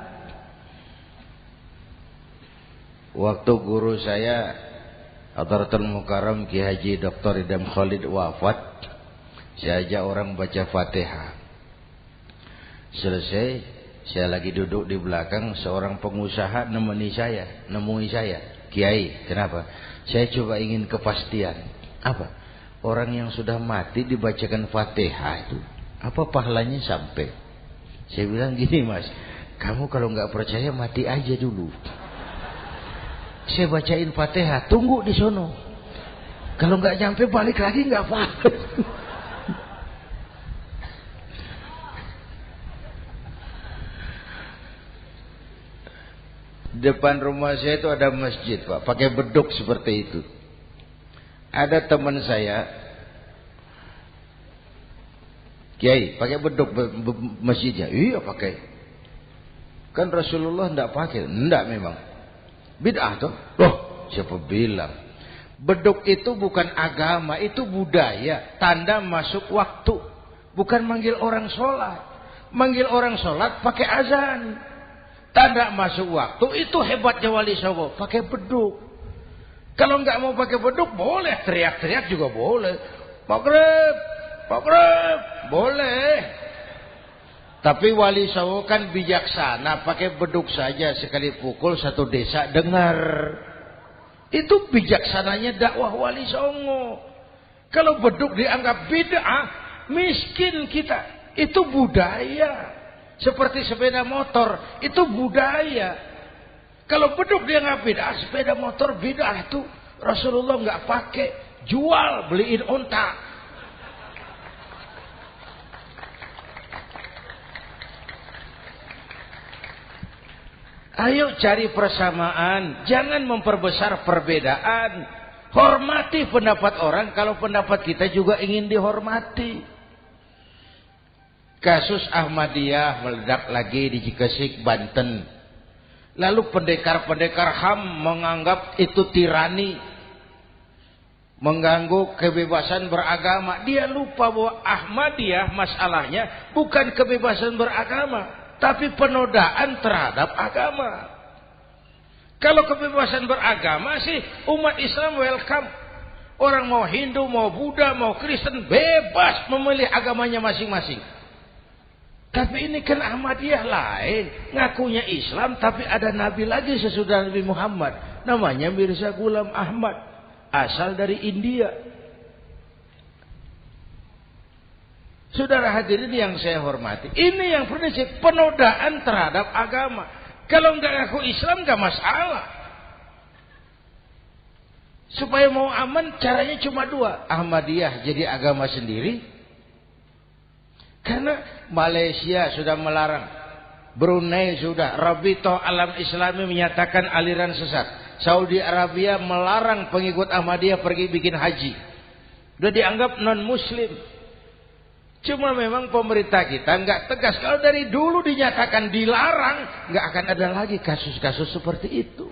Waktu guru saya Hadratul Mukarram Ki Haji Dr. Idham Khalid wafat, saya ajak orang baca Fatihah. Selesai, saya lagi duduk di belakang, seorang pengusaha nemui saya, Kiai, kenapa? Saya coba ingin kepastian. Apa? Orang yang sudah mati dibacakan Fatihah itu, apa pahalanya sampai? Saya bilang gini, Mas, kamu kalau nggak percaya mati aja dulu. Saya bacain Fatihah, tunggu di sono. Kalau nggak nyampe balik lagi nggak apa-apa. Depan rumah saya itu ada masjid, Pak, pakai beduk seperti itu. Ada teman saya, Kiai, pakai beduk masjidnya. Iya pakai. Kan Rasulullah tidak pakai. Tidak memang. Bid'ah tuh. Loh, siapa bilang? Beduk itu bukan agama, itu budaya, tanda masuk waktu. Bukan manggil orang sholat. Manggil orang sholat pakai azan. Tanda masuk waktu, itu hebatnya Wali Songo, pakai beduk. Kalau nggak mau pakai beduk boleh, teriak-teriak juga boleh. Maghrib, boleh. Tapi Wali Songo kan bijaksana, pakai beduk saja, sekali pukul satu desa dengar. Itu bijaksananya dakwah Wali Songo. Kalau beduk dianggap bid'ah, miskin kita. Itu budaya. Seperti sepeda motor, itu budaya. Kalau beduk dia nggak bid'ah, sepeda motor bid'ah itu Rasulullah nggak pakai, jual, beliin unta. Ayo cari persamaan, jangan memperbesar perbedaan. Hormati pendapat orang, kalau pendapat kita juga ingin dihormati. Kasus Ahmadiyah meledak lagi di Cikesik, Banten. Lalu pendekar-pendekar HAM menganggap itu tirani, mengganggu kebebasan beragama. Dia lupa bahwa Ahmadiyah masalahnya bukan kebebasan beragama, tapi penodaan terhadap agama. Kalau kebebasan beragama sih umat Islam welcome. Orang mau Hindu, mau Buddha, mau Kristen bebas memilih agamanya masing-masing. Tapi ini kan Ahmadiyah lain, ngakunya Islam tapi ada nabi lagi sesudah Nabi Muhammad, namanya Mirza Ghulam Ahmad, asal dari India. Saudara hadirin yang saya hormati, ini yang prinsip penodaan terhadap agama. Kalau nggak ngaku Islam nggak masalah. Supaya mau aman caranya cuma dua, Ahmadiyah jadi agama sendiri, Karena Malaysia sudah melarang, Brunei sudah, Rabitoh Alam Islami menyatakan aliran sesat, Saudi Arabia melarang pengikut Ahmadiyah pergi bikin haji. Sudah dianggap non-muslim. Cuma memang pemerintah kita nggak tegas. Kalau dari dulu dinyatakan dilarang, nggak akan ada lagi kasus-kasus seperti itu.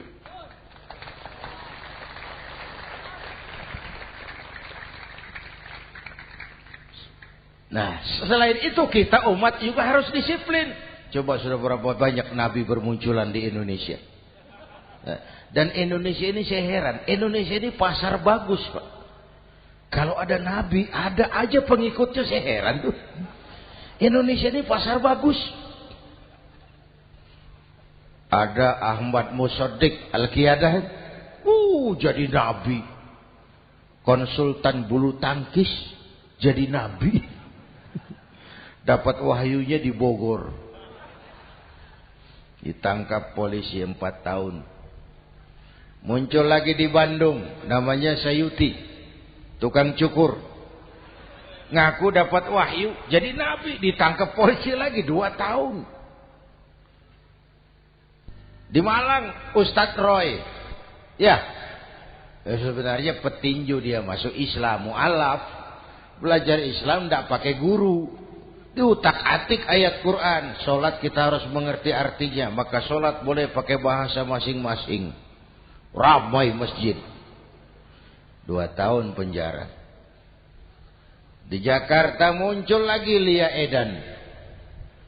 Nah, selain itu kita umat juga harus disiplin. Coba sudah berapa banyak nabi bermunculan di Indonesia. Dan Indonesia ini saya heran, Indonesia ini pasar bagus, Pak. Kalau ada nabi, ada aja pengikutnya, saya heran tuh. Indonesia ini pasar bagus. Ada Ahmad Musaddiq Al-Qiyadah, jadi nabi. Konsultan bulu tangkis jadi nabi. Dapat wahyunya di Bogor. Ditangkap polisi 4 tahun. Muncul lagi di Bandung, namanya Sayuti, tukang cukur. Ngaku dapat wahyu, jadi nabi, ditangkap polisi lagi 2 tahun. Di Malang, Ustadz Roy. Ya, sebenarnya petinju dia masuk Islam, mu'alaf. Belajar Islam tidak pakai guru. Diutak-atik ayat Quran. Solat kita harus mengerti artinya. Maka solat boleh pakai bahasa masing-masing. Ramai masjid. 2 tahun penjara. Di Jakarta muncul lagi Lia Edan.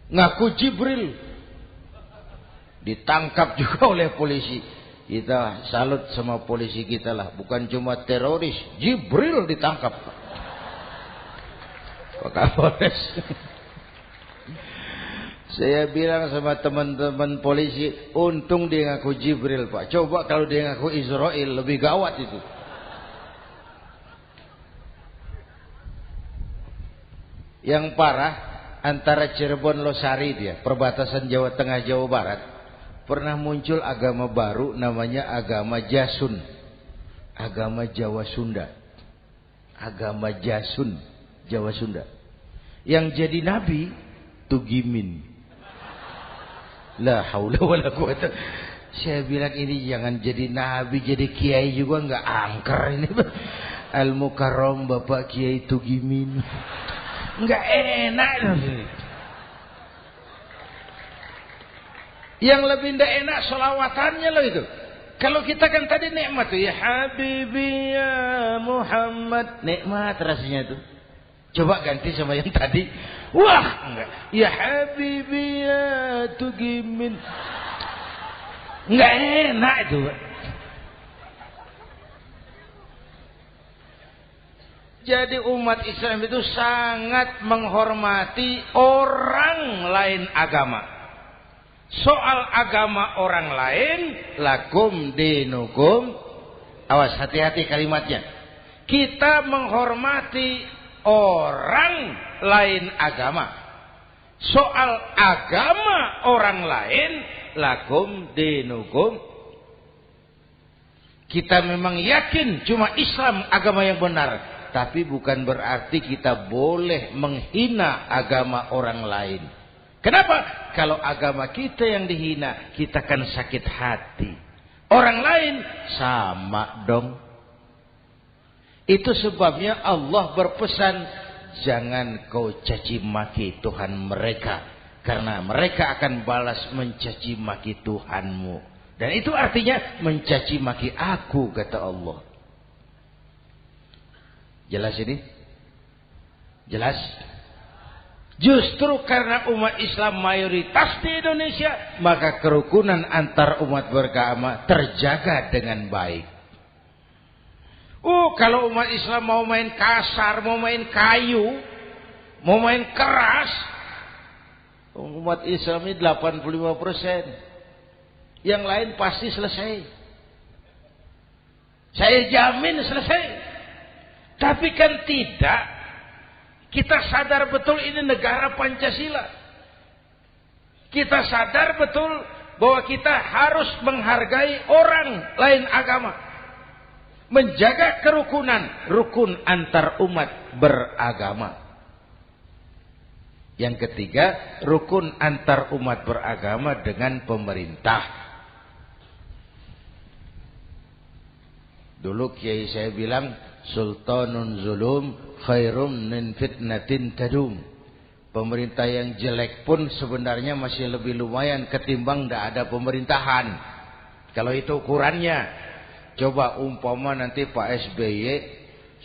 Ngaku Jibril. Ditangkap juga oleh polisi. Kita salut sama polisi kita lah. Bukan cuma teroris. Jibril ditangkap. Pak Kapolres. Saya bilang sama teman-teman polisi, untung dia ngaku Jibril, Pak. Coba kalau dia ngaku Israel, lebih gawat itu. Yang parah, antara Cirebon Losari dia, perbatasan Jawa Tengah Jawa Barat, pernah muncul agama baru namanya agama Jasun. Agama Jawa Sunda. Agama Jasun, Jawa Sunda. Yang jadi nabi Tugimin. La haula wala quwata. Saya bilang ini jangan jadi nabi, jadi kiai juga nggak angker ini. Al Mukarram Bapak Kiai Tugimin. Nggak enak. Yang lebih ndak enak solawatannya loh itu. Kalau kita kan tadi nikmat tuh, ya Habibi ya Muhammad, nikmat rasanya tuh. Coba ganti sama yang tadi. Wah, enggak. Ya Habibi ya Tugimin. Enggak enak itu. Jadi umat Islam itu sangat menghormati orang lain agama. Soal agama orang lain, lakum dinukum. Awas, hati-hati kalimatnya. Kita menghormati orang lain agama. Soal agama orang lain, lakum dinukum. Kita memang yakin cuma Islam agama yang benar, tapi bukan berarti kita boleh menghina agama orang lain. Kenapa? Kalau agama kita yang dihina, kita kan sakit hati. Orang lain sama dong. Itu sebabnya Allah berpesan, jangan kau caci maki Tuhan mereka, karena mereka akan balas mencaci maki Tuhanmu. Dan itu artinya mencaci maki aku, kata Allah. Jelas ini? Jelas? Justru karena umat Islam mayoritas di Indonesia, maka kerukunan antar umat beragama terjaga dengan baik. Kalau umat Islam mau main kasar, mau main kayu, mau main keras, umat Islam ini 85%. Yang lain pasti selesai. Saya jamin selesai. Tapi kan tidak. Kita sadar betul ini negara Pancasila. Kita sadar betul bahwa kita harus menghargai orang lain agama. Menjaga kerukunan, rukun antar umat beragama. Yang ketiga, rukun antar umat beragama dengan pemerintah. Dulu kiai saya bilang, sultanun zulum khairum min fitnatin tadum. Pemerintah yang jelek pun sebenarnya masih lebih lumayan ketimbang tidak ada pemerintahan. Kalau itu ukurannya. Coba umpama nanti Pak SBY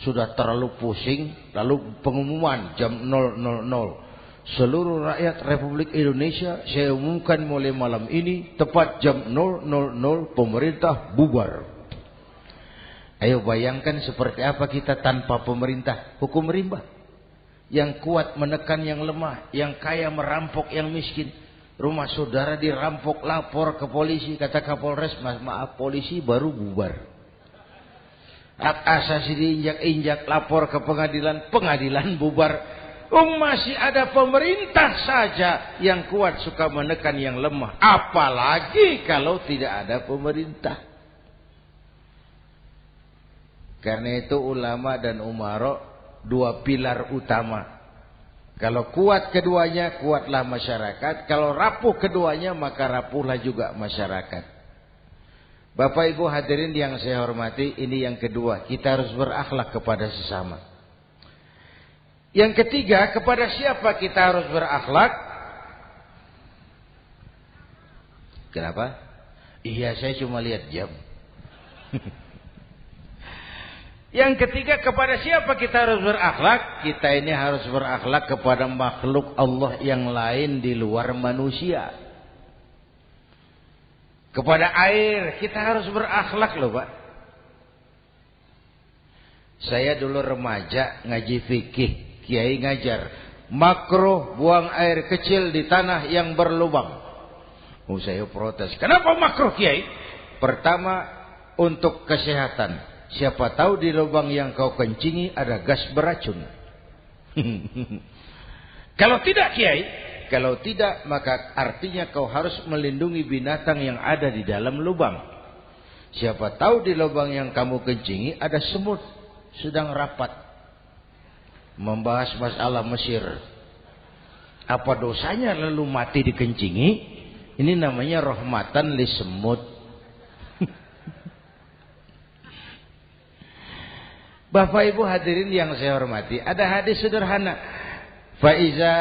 sudah terlalu pusing, lalu pengumuman jam 000. Seluruh rakyat Republik Indonesia saya umumkan mulai malam ini tepat jam 000 pemerintah bubar. Ayo bayangkan seperti apa kita tanpa pemerintah. Hukum rimba. Yang kuat menekan yang lemah, yang kaya merampok yang miskin. Rumah saudara dirampok, lapor ke polisi, kata Kapolres, maaf polisi baru bubar. Hak asasi diinjak-injak, lapor ke pengadilan, pengadilan bubar. Masih ada pemerintah saja yang kuat suka menekan yang lemah. Apalagi kalau tidak ada pemerintah. Karena itu ulama dan umara dua pilar utama. Kalau kuat keduanya, kuatlah masyarakat. Kalau rapuh keduanya, maka rapuhlah juga masyarakat. Bapak Ibu hadirin yang saya hormati, ini yang kedua. Kita harus berakhlak kepada sesama. Yang ketiga, kepada siapa kita harus berakhlak? Kenapa? Iya, saya cuma lihat jam. Yang ketiga, kepada siapa kita harus berakhlak? Kita ini harus berakhlak kepada makhluk Allah yang lain di luar manusia. Kepada air, kita harus berakhlak loh Pak. Saya dulu remaja ngaji fikih. Kiai ngajar, makruh buang air kecil di tanah yang berlubang. Saya protes. Kenapa makruh Kiai? Pertama, untuk kesehatan. Siapa tahu di lubang yang kau kencingi ada gas beracun. Kalau tidak Kiai, kalau tidak maka artinya kau harus melindungi binatang yang ada di dalam lubang. Siapa tahu di lubang yang kamu kencingi ada semut sedang rapat. Membahas masalah Mesir. Apa dosanya lalu mati dikencingi? Ini namanya rahmatan li semut. Bapak Ibu hadirin yang saya hormati, ada hadis sederhana. Fa iza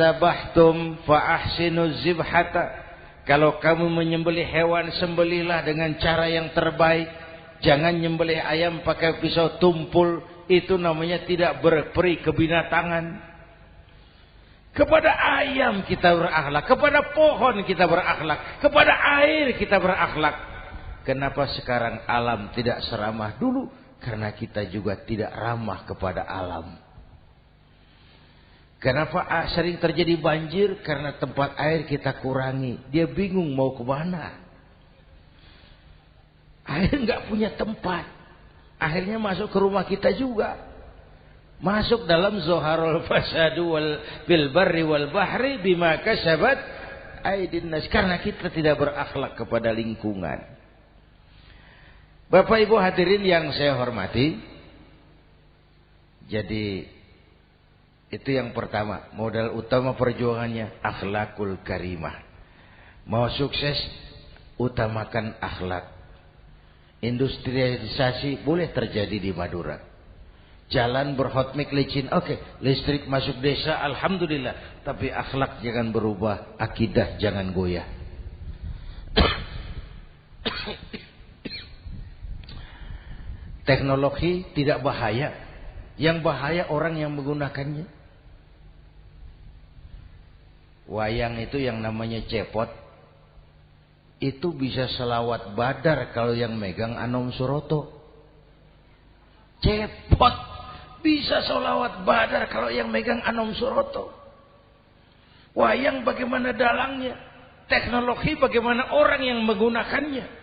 zabahtum fa ahsinu zibhata. Kalau kamu menyembelih hewan, sembelihlah dengan cara yang terbaik. Jangan nyembelih ayam pakai pisau tumpul. Itu namanya tidak berperi kebinatangan. Kepada ayam kita berakhlak, kepada pohon kita berakhlak, kepada air kita berakhlak. Kenapa sekarang alam tidak seramah dulu? Karena kita juga tidak ramah kepada alam. Kenapa sering terjadi banjir? Karena tempat air kita kurangi. Dia bingung mau ke mana. Air nggak punya tempat. Akhirnya masuk ke rumah kita juga. Masuk dalam zoharul fasadu bil barri wal bahri bima kasabat aydin nas. Karena kita tidak berakhlak kepada lingkungan. Bapak Ibu hadirin yang saya hormati. Jadi itu yang pertama. Modal utama perjuangannya akhlakul karimah. Mau sukses utamakan akhlak. Industrialisasi boleh terjadi di Madura. Jalan berhotmik licin, oke. Listrik masuk desa, alhamdulillah. Tapi akhlak jangan berubah, akidah jangan goyah. Teknologi tidak bahaya. Yang bahaya orang yang menggunakannya. Wayang itu yang namanya cepot. Itu bisa selawat badar kalau yang megang Anom Suroto. Cepot bisa selawat badar kalau yang megang Anom Suroto. Wayang bagaimana dalangnya, teknologi bagaimana orang yang menggunakannya.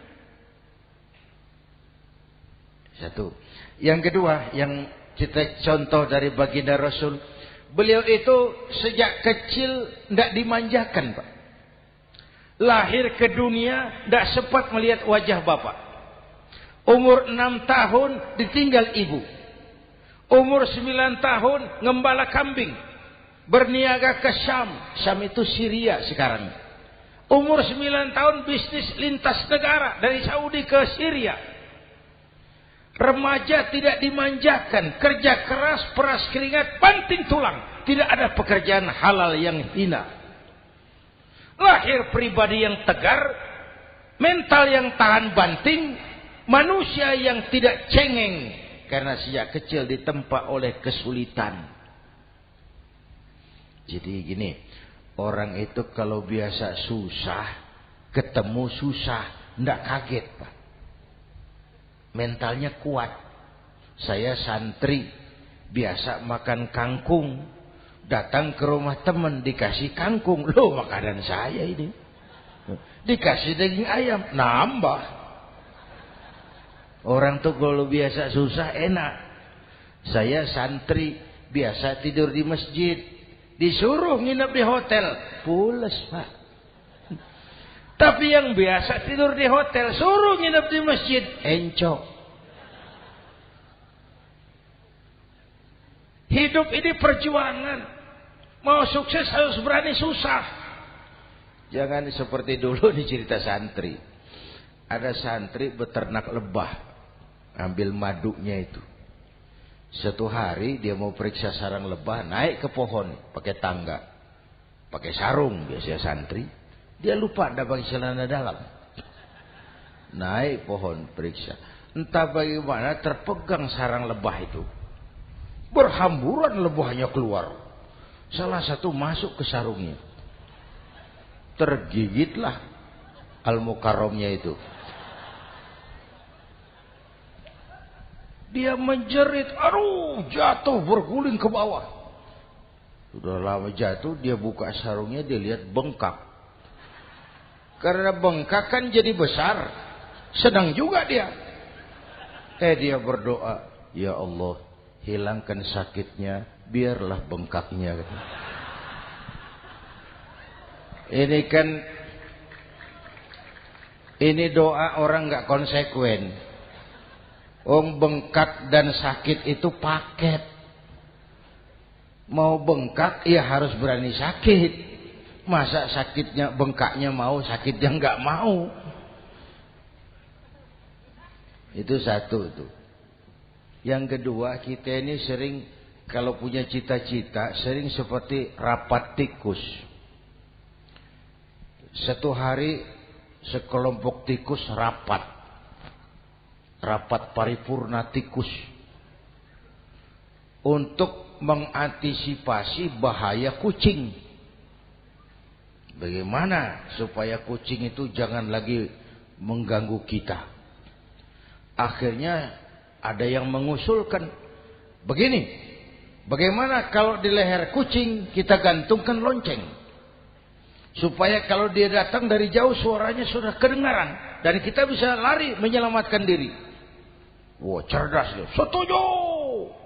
Satu. Yang kedua, yang kita contoh dari baginda Rasul, beliau itu sejak kecil tidak dimanjakan Pak. Lahir ke dunia tidak sempat melihat wajah bapak. Umur 6 tahun ditinggal ibu. Umur 9 tahun ngembala kambing. berniaga ke Syam. Syam itu Syria sekarang. Umur 9 tahun bisnis lintas negara dari Saudi ke Syria. Remaja tidak dimanjakan, kerja keras, peras keringat, banting tulang. Tidak ada pekerjaan halal yang hina. Lahir pribadi yang tegar, mental yang tahan banting, manusia yang tidak cengeng karena sejak kecil ditempa oleh kesulitan. Jadi gini, orang itu kalau biasa susah, ketemu susah, ndak kaget, Pak. Mentalnya kuat. Saya santri, biasa makan kangkung, datang ke rumah teman dikasih kangkung, loh makanan saya ini. Dikasih daging ayam, nambah. Orang tuh kalau biasa susah enak. Saya santri biasa tidur di masjid, disuruh nginep di hotel, pules, Pak. Tapi yang biasa tidur di hotel suruh nginep di masjid, encok. Hidup ini perjuangan. Mau sukses harus berani susah. Jangan seperti dulu di cerita santri. Ada santri beternak lebah, ambil madunya itu. Satu hari dia mau periksa sarang lebah, naik ke pohon pakai tangga, pakai sarung biasanya santri. Dia lupa ada pakai celana dalam. Naik pohon periksa, entah bagaimana terpegang sarang lebah itu. Berhamburan lebahnya keluar. Salah satu masuk ke sarungnya. Tergigitlah Al-Mukarramnya itu. Dia menjerit, aduh, jatuh berguling ke bawah. Sudah lama jatuh, dia buka sarungnya, dia lihat bengkak. Karena bengkak kan jadi besar, senang juga dia. Dia berdoa, ya Allah, hilangkan sakitnya, biarlah bengkaknya. Ini doa orang nggak konsekuen. Bengkak dan sakit itu paket. Mau bengkak ya harus berani sakit. Masa sakitnya bengkaknya mau, sakitnya nggak mau. Itu satu tuh. Yang kedua, kita ini sering kalau punya cita-cita sering seperti rapat tikus. Satu hari sekelompok tikus rapat paripurna tikus untuk mengantisipasi bahaya kucing. Bagaimana supaya kucing itu jangan lagi mengganggu kita. Akhirnya ada yang mengusulkan begini, bagaimana kalau di leher kucing kita gantungkan lonceng, supaya kalau dia datang dari jauh suaranya sudah kedengaran dan kita bisa lari menyelamatkan diri. Wah, cerdas dia. Setuju.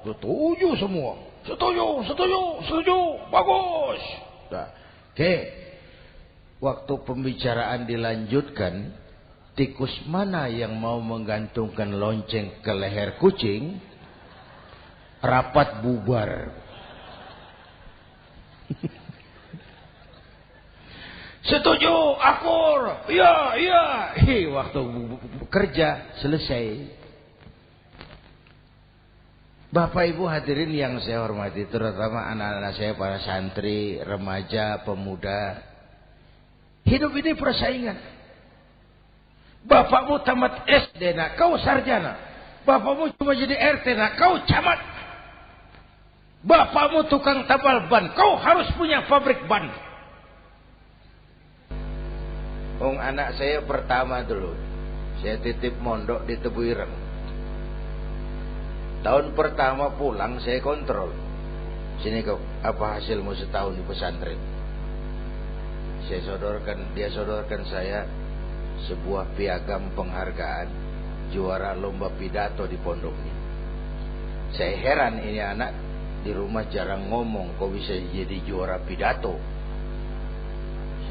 Setuju semua. Setuju. Bagus. Nah, oke. Waktu pembicaraan dilanjutkan, tikus mana yang mau menggantungkan lonceng ke leher kucing? Rapat bubar. Setuju, akur. Iya. Waktu kerja selesai. Bapak Ibu hadirin yang saya hormati, terutama anak-anak saya, para santri, remaja, pemuda. Hidup ini persaingan. Bapakmu tamat SD, nak kau sarjana. Bapakmu cuma jadi RT, nak kau camat. Bapakmu tukang tabal ban, kau harus punya pabrik ban. Anak saya pertama dulu, saya titip mondok di Tebu Ireng. Tahun pertama pulang saya kontrol. Sini kau, apa hasilmu setahun di pesantren? Dia sodorkan saya sebuah piagam penghargaan juara lomba pidato di pondoknya. Saya heran, ini anak di rumah jarang ngomong, kok bisa jadi juara pidato?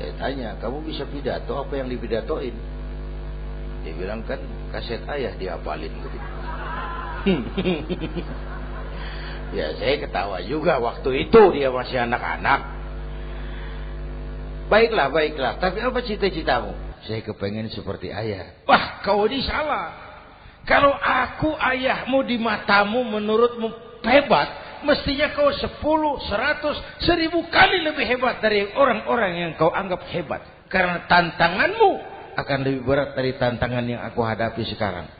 Saya tanya, kamu bisa pidato, apa yang dipidatoin? Dia bilang, kan kaset ayah dihafalin gitu. Ya saya ketawa juga, waktu itu dia masih anak-anak. Baiklah. Tapi apa cita-citamu? Saya kepengen seperti ayah. Wah, kau ini salah. Kalau aku ayahmu di matamu menurutmu hebat, mestinya kau 10, 100, 1000 kali lebih hebat dari orang-orang yang kau anggap hebat. Karena tantanganmu akan lebih berat dari tantangan yang aku hadapi sekarang.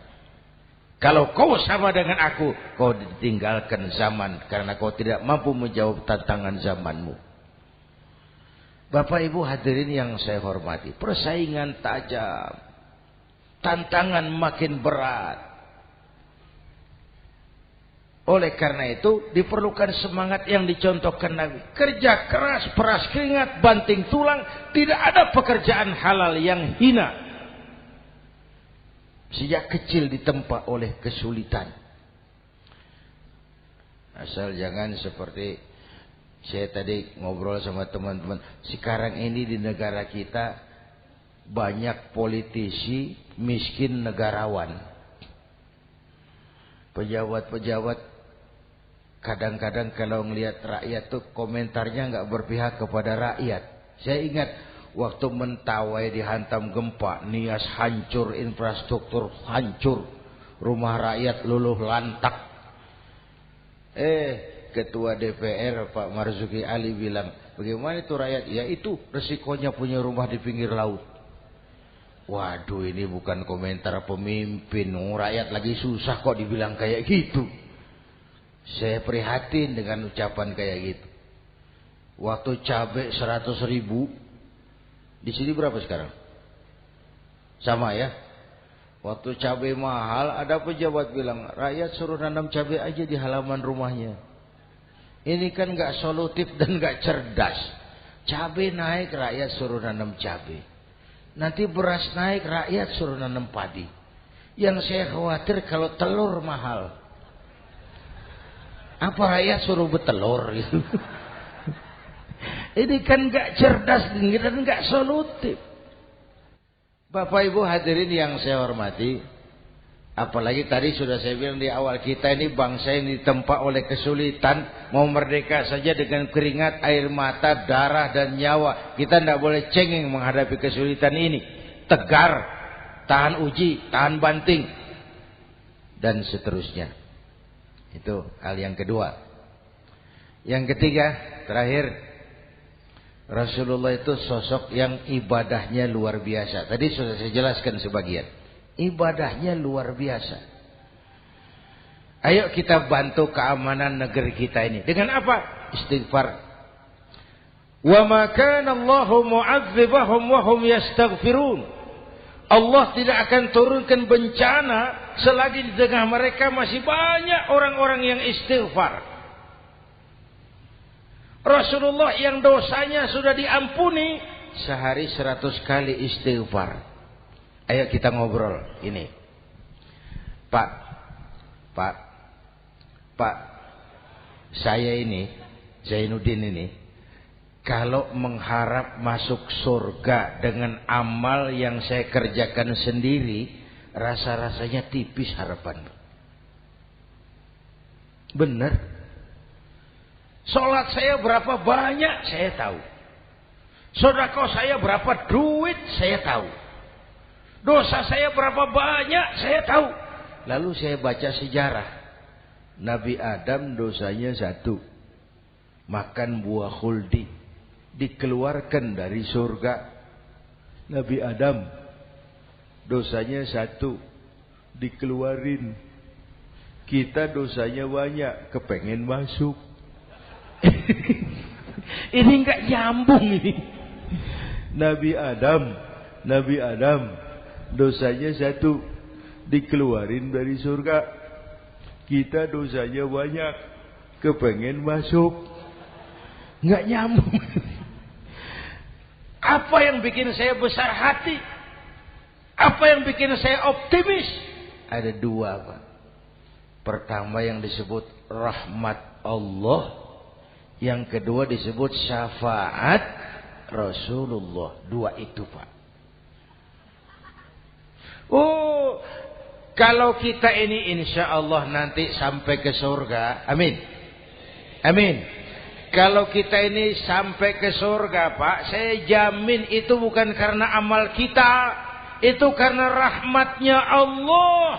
Kalau kau sama dengan aku, kau ditinggalkan zaman karena kau tidak mampu menjawab tantangan zamanmu. Bapak Ibu hadirin yang saya hormati, persaingan tajam, tantangan makin berat. Oleh karena itu diperlukan semangat yang dicontohkan Nabi. Kerja keras, peras keringat, banting tulang, tidak ada pekerjaan halal yang hina. Sejak kecil ditempa oleh kesulitan. Asal jangan seperti saya tadi ngobrol sama teman-teman. Sekarang ini di negara kita banyak politisi miskin negarawan. Pejabat-pejabat kadang-kadang kalau ngelihat rakyat tuh komentarnya nggak berpihak kepada rakyat. Saya ingat waktu Mentawai dihantam gempa, Nias hancur, infrastruktur hancur, rumah rakyat luluh lantak. Ketua DPR Pak Marzuki Ali bilang, bagaimana itu rakyat? Ya itu resikonya punya rumah di pinggir laut. Waduh, ini bukan komentar pemimpin. Rakyat lagi susah kok dibilang kayak gitu. Saya prihatin dengan ucapan kayak gitu. Waktu cabai 100.000, di sini berapa sekarang? Sama ya. Waktu cabai mahal, ada pejabat bilang, rakyat suruh nanam cabai aja di halaman rumahnya. Ini kan nggak solutif dan nggak cerdas. Cabai naik, rakyat suruh nanam cabai. Nanti beras naik, rakyat suruh nanam padi. Yang saya khawatir kalau telur mahal. Apa rakyat suruh bertelur gitu? Ini kan gak cerdas dan gak solutif. Bapak Ibu hadirin yang saya hormati, apalagi tadi sudah saya bilang di awal, kita ini bangsa yang ditempa oleh kesulitan. Mau merdeka saja dengan keringat, air mata, darah dan nyawa. Kita tidak boleh cengeng menghadapi kesulitan ini. Tegar, tahan uji, tahan banting, dan seterusnya. Itu hal yang kedua. Yang ketiga, terakhir, Rasulullah itu sosok yang ibadahnya luar biasa. Tadi sudah saya jelaskan sebagian. Ibadahnya luar biasa. Ayo kita bantu keamanan negeri kita ini. Dengan apa? Istighfar. Wa ma kana Allahu mu'adzibahum wa hum yastaghfirun. Allah tidak akan turunkan bencana selagi di tengah mereka masih banyak orang-orang yang istighfar. Rasulullah yang dosanya sudah diampuni sehari 100 kali istighfar. Ayo kita ngobrol ini. Pak, saya ini Zainuddin ini, kalau mengharap masuk surga dengan amal yang saya kerjakan sendiri, rasa-rasanya tipis harapan. Benar. Sholat saya berapa banyak saya tahu. Sedekah saya berapa duit saya tahu. Dosa saya berapa banyak saya tahu. Lalu saya baca sejarah. Nabi Adam dosanya 1. Makan buah khuldi. Dikeluarkan dari surga. Nabi Adam dosanya 1. Dikeluarin. Kita dosanya banyak. Kepengen masuk. Ini enggak nyambung ini. Nabi Adam dosanya 1, dikeluarin dari surga. Kita dosanya banyak, kepengen masuk. Enggak nyambung. Apa yang bikin saya besar hati? Apa yang bikin saya optimis? Ada 2, Pak. Pertama yang disebut rahmat Allah. Yang kedua disebut syafaat Rasulullah. 2 itu, Pak. Oh, kalau kita ini insya Allah nanti sampai ke surga, amin. Amin. Kalau kita ini sampai ke surga, Pak, saya jamin itu bukan karena amal kita, itu karena rahmatnya Allah.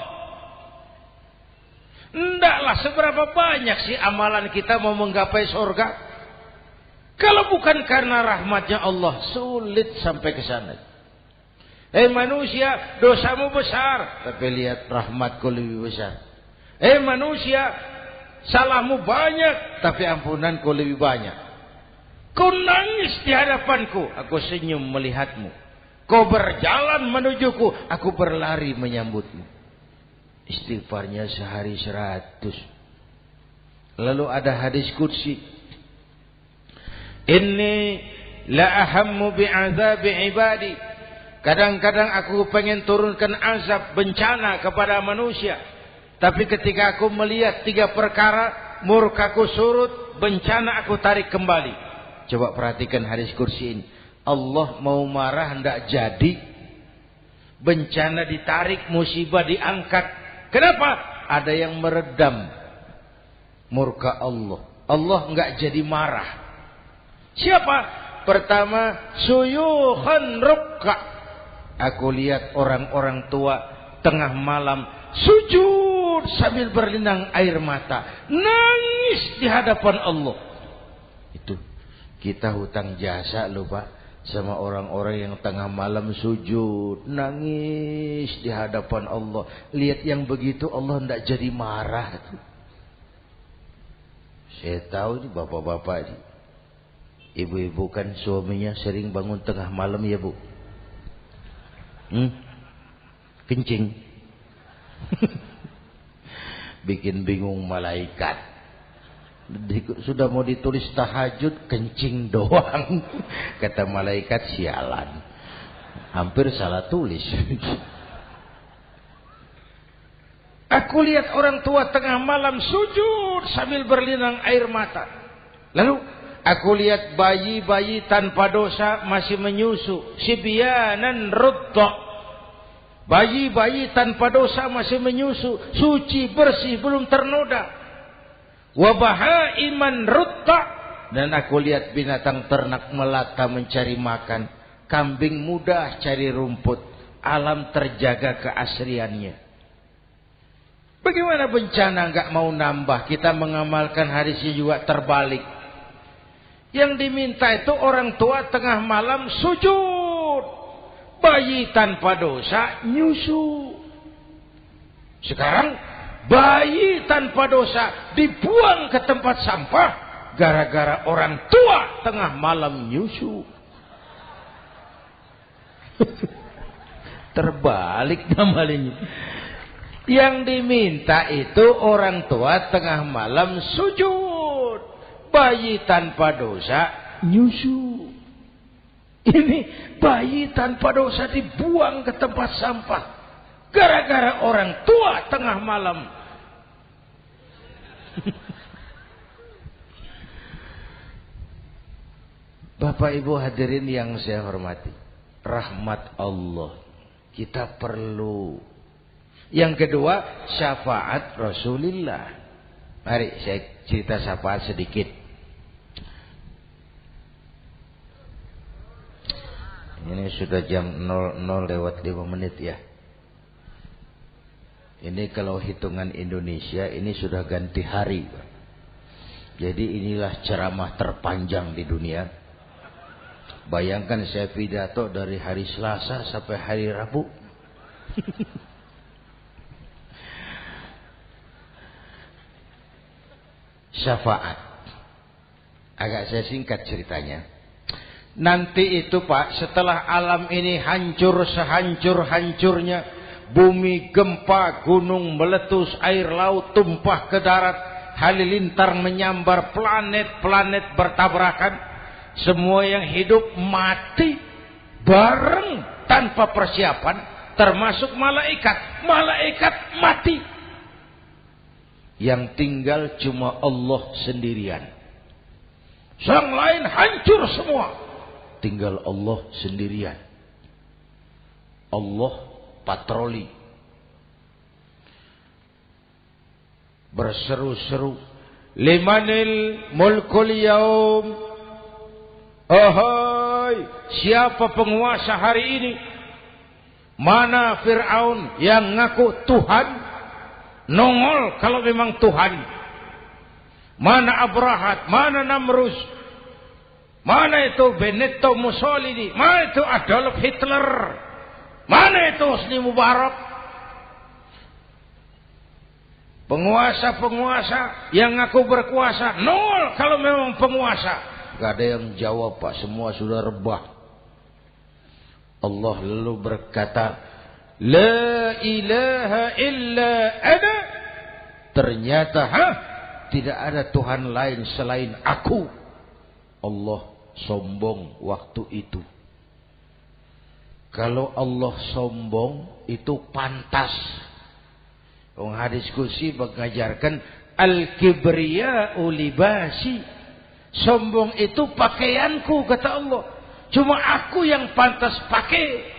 Ndaklah seberapa banyak sih amalan kita mau menggapai surga. Kalau bukan karena rahmatnya Allah, sulit sampai ke sana. Manusia, dosamu besar, tapi lihat rahmatku lebih besar. Manusia, salahmu banyak, tapi ampunanku lebih banyak. Kau nangis di hadapanku, aku senyum melihatmu. Kau berjalan menujuku, aku berlari menyambutmu. Istighfarnya sehari 100. Lalu ada hadis qudsi. Inni la ahammu bi'azabi ibadi. Kadang-kadang aku pengen turunkan azab bencana kepada manusia. Tapi ketika aku melihat 3 perkara, murkaku surut, bencana aku tarik kembali. Coba perhatikan hadis qudsi ini. Allah mau marah hendak jadi, bencana ditarik, musibah diangkat. Kenapa? Ada yang meredam murka Allah. Allah enggak jadi marah. Siapa? Pertama, suyukhan rukka. Aku lihat orang-orang tua tengah malam sujud sambil berlinang air mata, nangis di hadapan Allah. Itu kita hutang jasa loh, Pak, sama orang-orang yang tengah malam sujud, nangis di hadapan Allah. Lihat yang begitu Allah tidak jadi marah. Saya tahu nih bapak-bapak ini, ibu-ibu kan suaminya sering bangun tengah malam ya Bu. Kencing. Bikin bingung malaikat. Sudah mau ditulis tahajud, kencing doang. Kata malaikat, sialan, hampir salah tulis. Aku lihat orang tua tengah malam sujud sambil berlinang air mata. Lalu aku lihat bayi-bayi tanpa dosa masih menyusu, sibyanan rudda. Bayi-bayi tanpa dosa masih menyusu, suci, bersih, belum ternoda. Wabahaiman rutta. Dan aku lihat binatang ternak melata mencari makan. Kambing mudah cari rumput. Alam terjaga keasriannya. Bagaimana bencana enggak mau nambah? Kita mengamalkan hadisnya juga terbalik. Yang diminta itu orang tua tengah malam sujud. Bayi tanpa dosa nyusu. Sekarang bayi tanpa dosa dibuang ke tempat sampah gara-gara orang tua tengah malam nyusu. Terbalik namanya. Yang diminta itu orang tua tengah malam sujud, bayi tanpa dosa nyusu. Ini bayi tanpa dosa dibuang ke tempat sampah gara-gara orang tua tengah malam. Bapak Ibu hadirin yang saya hormati, rahmat Allah kita perlu. Yang kedua, syafaat Rasulullah. Mari saya cerita syafaat sedikit. Ini sudah jam 00:05 ya. Ini kalau hitungan Indonesia ini sudah ganti hari. Jadi inilah ceramah terpanjang di dunia. Bayangkan saya pidato dari hari Selasa sampai hari Rabu. Syafaat. Agak saya singkat ceritanya. Nanti itu Pak, setelah alam ini hancur sehancur-hancurnya, bumi gempa, gunung meletus, air laut tumpah ke darat, halilintar menyambar, planet-planet bertabrakan, semua yang hidup mati bareng tanpa persiapan, termasuk malaikat. Malaikat mati. Yang tinggal cuma Allah sendirian. Sang lain hancur semua. Tinggal Allah sendirian. Allah patroli. Berseru-seru. Limanil mulkul yaum. Ohoi, siapa penguasa hari ini? Mana Fir'aun yang ngaku Tuhan? Nongol kalau memang Tuhan. Mana Abrahat? Mana Namrus? Mana itu Benito Mussolini? Mana itu Adolf Hitler? Mana itu Hosni Mubarak? Penguasa-penguasa yang ngaku berkuasa, nongol kalau memang penguasa. Gak ada yang jawab, Pak, semua sudah rebah. Allah lalu berkata, La ilaha illa ana. Ternyata tidak ada Tuhan lain selain aku. Allah sombong waktu itu. Kalau Allah sombong itu pantas. Hadis qudsi mengajarkan al-kibriya'u libasi. Sombong itu pakaianku, kata Allah. Cuma aku yang pantas pakai.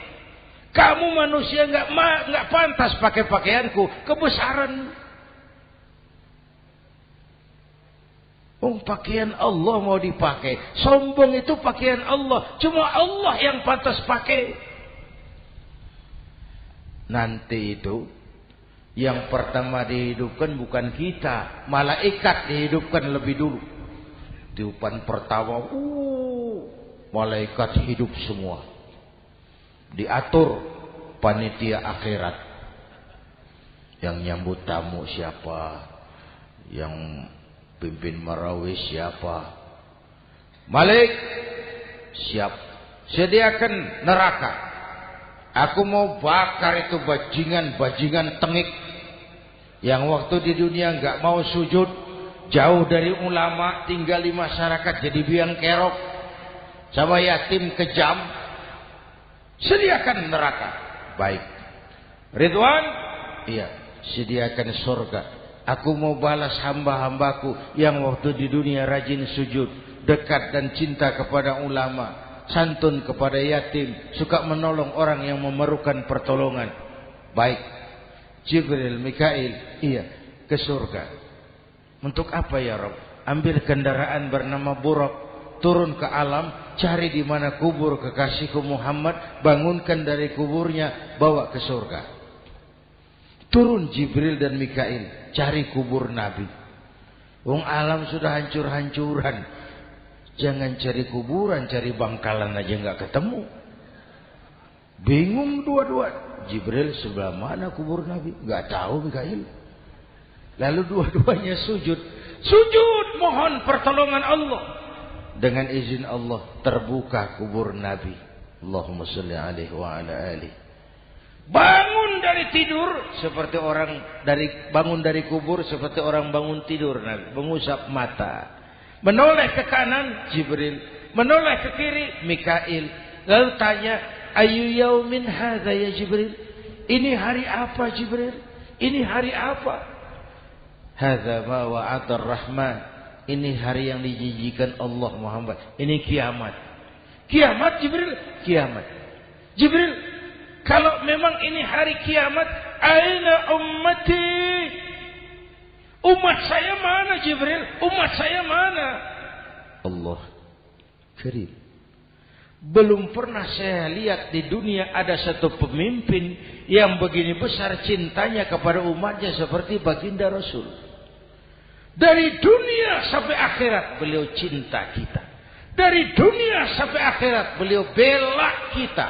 Kamu manusia nggak pantas pakai pakaianku, kebesaran. Pakaian Allah mau dipakai. Sombong itu pakaian Allah. Cuma Allah yang pantas pakai. Nanti itu yang pertama dihidupkan bukan kita, malaikat dihidupkan lebih dulu. Tiupan pertama, malaikat hidup semua. Diatur panitia akhirat. Yang nyambut tamu siapa? Yang pimpin marawis siapa? Malik, siap. Sediakan neraka. Aku mau bakar itu bajingan tengik yang waktu di dunia nggak mau sujud, jauh dari ulama, tinggal di masyarakat jadi biang kerok, sama yatim kejam. Sediakan neraka. Baik. Ridwan, iya, sediakan surga. Aku mau balas hamba-hambaku yang waktu di dunia rajin sujud, dekat dan cinta kepada ulama, santun kepada yatim, suka menolong orang yang memerlukan pertolongan. Baik. Jibril, Mikail, iya, ke surga. Untuk apa ya Rabb? Ambil kendaraan bernama Buraq, turun ke alam, cari di mana kubur kekasihku Muhammad, bangunkan dari kuburnya, bawa ke surga. Turun Jibril dan Mikail, cari kubur Nabi. Alam sudah hancur-hancuran. Jangan cari kuburan, cari bangkalan aja nggak ketemu. Bingung dua-dua. Jibril sebelah mana kubur Nabi? Nggak tahu Mikail. Lalu dua-duanya sujud. Sujud mohon pertolongan Allah. Dengan izin Allah terbuka kubur Nabi. Allahumma sholli alaihi wa ala alihi. Bangun dari tidur seperti orang bangun dari kubur seperti orang bangun tidur Nabi. Mengusap mata. Menoleh ke kanan Jibril, menoleh ke kiri Mikail. Lalu tanya, ayu yaumin hadza ya Jibril? Ini hari apa Jibril? Ini hari apa? Hadza ma wa'ada ar-Rahman. Ini hari yang dijanjikan Allah Muhammad. Ini kiamat. Kiamat Jibril? Kiamat. Jibril, kalau memang ini hari kiamat, aina ummati? Umat saya mana Jibril? Umat saya mana? Allah karim. Belum pernah saya lihat di dunia ada satu pemimpin yang begini besar cintanya kepada umatnya seperti baginda Rasul. Dari dunia sampai akhirat beliau cinta kita. Dari dunia sampai akhirat beliau bela kita.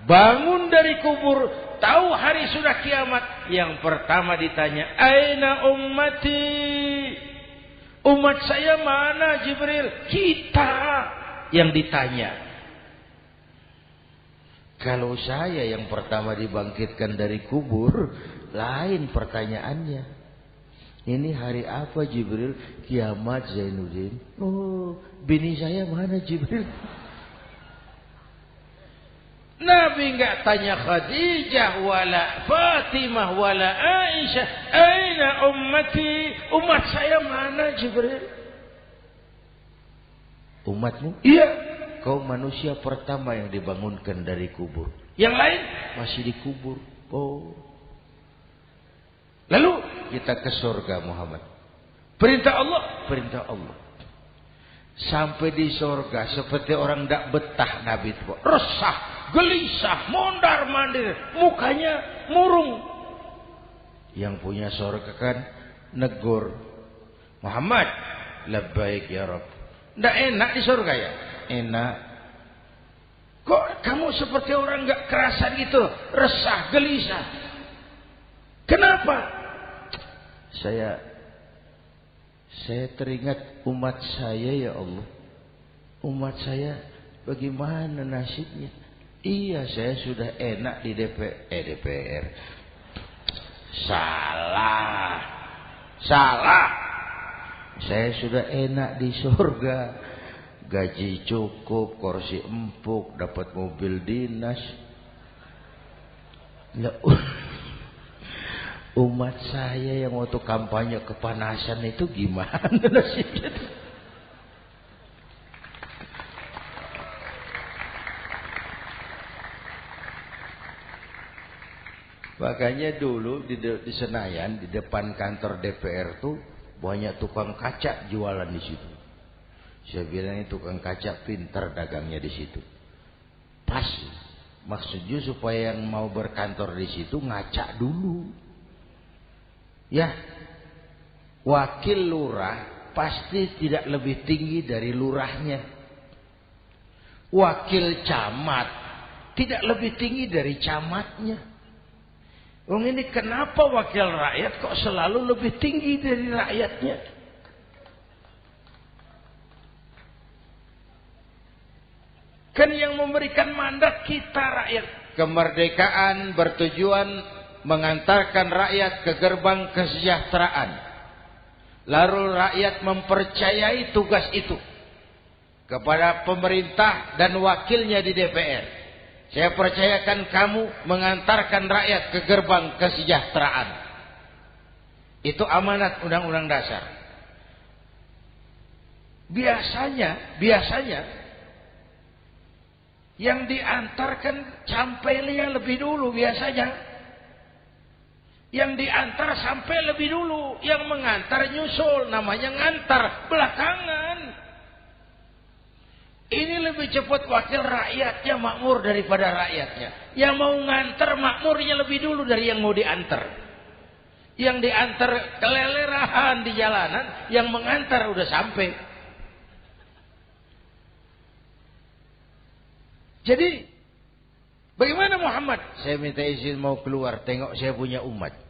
Bangun dari kubur, tahu hari sudah kiamat. Yang pertama ditanya, aina ummati? Umat saya mana Jibril? Kita yang ditanya. Kalau saya yang pertama dibangkitkan dari kubur, lain pertanyaannya. Ini hari apa Jibril? Kiamat Zainuddin. Oh, bini saya mana Jibril? Nabi enggak tanya Khadijah wala Fatimah wala Aisyah, aina ummati? Umat saya mana Jibril? Umatmu? Iya. Kau manusia pertama yang dibangunkan dari kubur. Yang lain masih dikubur. Oh. Lalu kita ke surga Muhammad. Perintah Allah, perintah Allah. Sampai di surga seperti orang tidak betah Nabi itu. Resah, gelisah, mondar-mandir, mukanya murung. Yang punya surga kan negur, Muhammad, labbaik ya Rabb. Tidak enak di surga ya? Enak. Kok kamu seperti orang nggak kerasan gitu, resah, gelisah? Kenapa? Saya teringat umat saya ya Allah. Umat saya bagaimana nasibnya? Iya, saya sudah enak di DPR. Salah. Saya sudah enak di surga. Gaji cukup, kursi empuk, dapat mobil dinas. Lah, umat saya yang waktu kampanye kepanasan itu gimana nasibnya? Makanya dulu di Senayan, di depan kantor DPR tuh banyak tukang kaca jualan di situ. Saya bilang ini tukang kaca pintar dagangnya di situ. Pas, maksudnya supaya yang mau berkantor di situ ngaca dulu. Ya, wakil lurah pasti tidak lebih tinggi dari lurahnya. Wakil camat tidak lebih tinggi dari camatnya. Ini kenapa wakil rakyat kok selalu lebih tinggi dari rakyatnya? Kan yang memberikan mandat kita rakyat. Kemerdekaan bertujuan mengantarkan rakyat ke gerbang kesejahteraan. Lalu rakyat mempercayai tugas itu kepada pemerintah dan wakilnya di DPR. Saya percayakan kamu mengantarkan rakyat ke gerbang kesejahteraan. Itu amanat Undang-Undang Dasar. Biasanya yang diantarkan sampainya lebih dulu biasanya. Yang diantar sampai lebih dulu, yang mengantar nyusul, namanya ngantar belakangan. Ini lebih cepat wakil rakyatnya makmur daripada rakyatnya. Yang mau ngantar makmurnya lebih dulu dari yang mau diantar. Yang diantar kelelerahan di jalanan, yang mengantar udah sampai. Jadi bagaimana Muhammad? Saya minta izin mau keluar, tengok saya punya umat.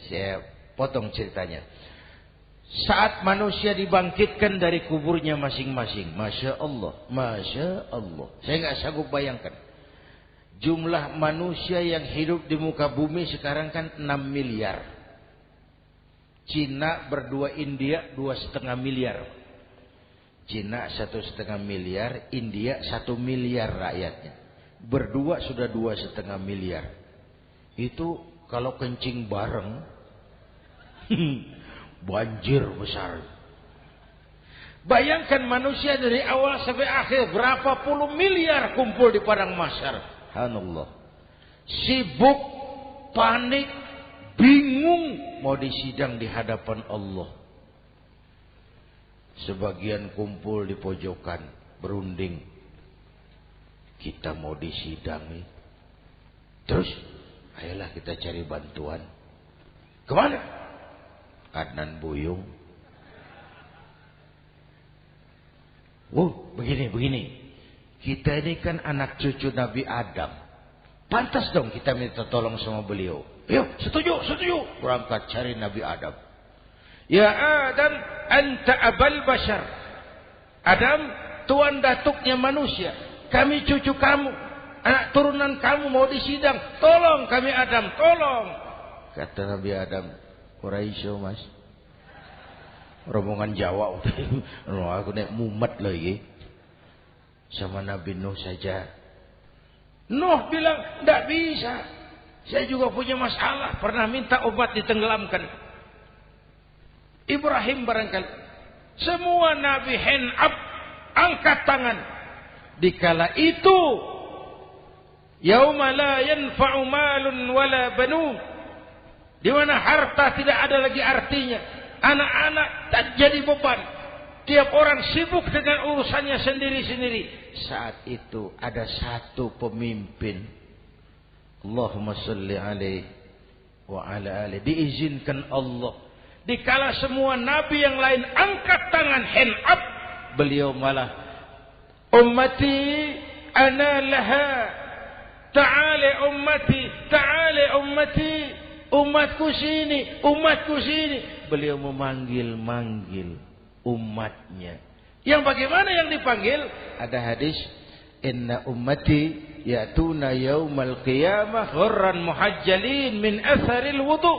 Saya potong ceritanya. Saat manusia dibangkitkan dari kuburnya masing-masing, Masya Allah, Masya Allah. Saya nggak sanggup bayangkan. Jumlah manusia yang hidup di muka bumi sekarang kan 6 miliar. Cina berdua India 2,5 miliar. Cina 1,5 miliar, India 1 miliar rakyatnya. Berdua sudah 2,5 miliar. Itu kalau kencing bareng, banjir besar. Bayangkan manusia dari awal sampai akhir berapa puluh miliar kumpul di padang mahsyar. Subhanallah. Sibuk, panik, bingung mau disidang di hadapan Allah. Sebagian kumpul di pojokan berunding. Kita mau disidangi. Terus ayolah kita cari bantuan. Kemana? Adnan Buyung. Begini. Kita ini kan anak cucu Nabi Adam. Pantas dong kita minta tolong sama beliau. Yuk, setuju. Berangkat cari Nabi Adam. Ya Adam, anta abal bashar. Adam, tuan datuknya manusia. Kami cucu kamu. Anak turunan kamu mau disidang. Tolong kami Adam, tolong. Kata Nabi Adam, Quraisy mas. Rombongan Jawa. Aku naik mumet lagi. Sama Nabi Nuh saja. Nuh bilang, tidak bisa. Saya juga punya masalah. Pernah minta obat ditenggelamkan. Ibrahim barangkali. Semua Nabi hand up. Angkat tangan. Dikala itu. Yauma la yanfa'u malun wala banun. Di mana harta tidak ada lagi artinya. Anak-anak tak jadi beban. Tiap orang sibuk dengan urusannya sendiri-sendiri. Saat itu ada satu pemimpin. Allahumma salli alaihi wa ala alihi. Diizinkan Allah. Dikala semua nabi yang lain angkat tangan hand up, beliau malah ummati ana laha. Ta'ala ummati, ta'ala ummati. Umatku sini, umatku sini. Beliau memanggil-manggil umatnya. Yang bagaimana yang dipanggil? Ada hadis, inna ummati ya'tuna yaumal qiyamah ghurran muhajjalin min atharil wudu.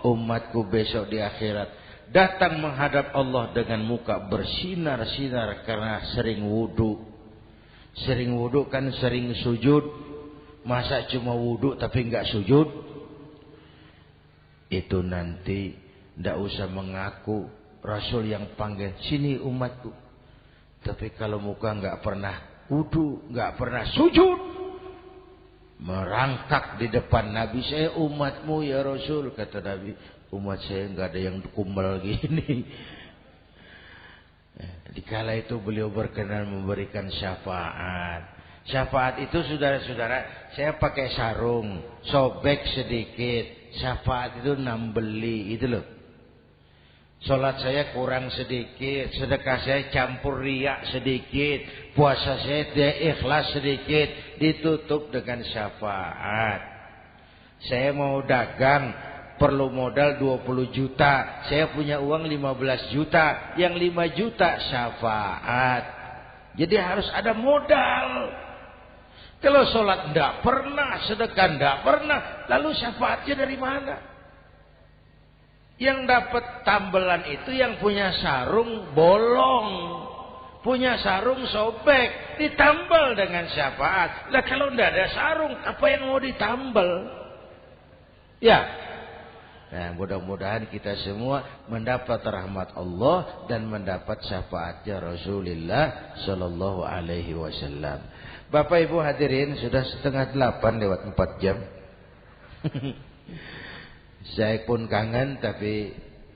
Umatku besok di akhirat datang menghadap Allah dengan muka bersinar-sinar karena sering wudu. Sering wudu kan sering sujud. Masa cuma wudu tapi enggak sujud? Itu nanti tidak usah mengaku Rasul yang panggil, sini umatku. Tapi kalau muka enggak pernah wudu, enggak pernah sujud, merangkak di depan Nabi, saya umatmu ya Rasul. Kata Nabi, umat saya enggak ada yang kumbal gini. Dikala itu beliau berkenan memberikan syafaat. Syafaat itu saudara-saudara, saya pakai sarung, sobek sedikit. Syafaat itu nambeli, itu loh. Salat saya kurang sedikit, sedekah saya campur riak sedikit, puasa saya tidak ikhlas sedikit, ditutup dengan syafaat. Saya mau dagang, perlu modal 20 juta, saya punya uang 15 juta, yang 5 juta syafaat. Jadi harus ada modal. Kalau sholat tidak pernah, sedekah tidak pernah, lalu syafaatnya dari mana? Yang dapat tambelan itu yang punya sarung bolong, punya sarung sobek, ditambal dengan syafaat. Lah kalau tidak ada sarung, apa yang mau ditambal? Ya. Nah, mudah-mudahan kita semua mendapat rahmat Allah dan mendapat syafaatnya Rasulullah Sallallahu Alaihi Wasallam. Bapak Ibu hadirin, sudah 7:30 lewat 4 jam. Saya pun kangen, tapi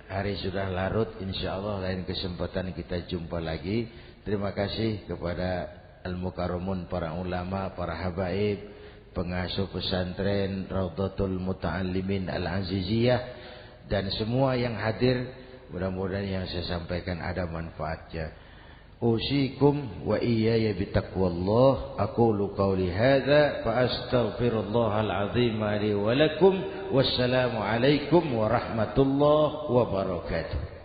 hari sudah larut. Insya Allah lain kesempatan kita jumpa lagi. Terima kasih kepada Al-Mukarramun, para ulama, para habaib, pengasuh pesantren Raudhatul Muta'allimin Al-Aziziyah, dan semua yang hadir. Mudah-mudahan yang saya sampaikan ada manfaatnya. Usikum wa iyaya bitaqwallah. Aqulu qawli hadza fa astaghfirullahal azim li wa lakum. Wassalamu alaikum warahmatullahi wabarakatuh.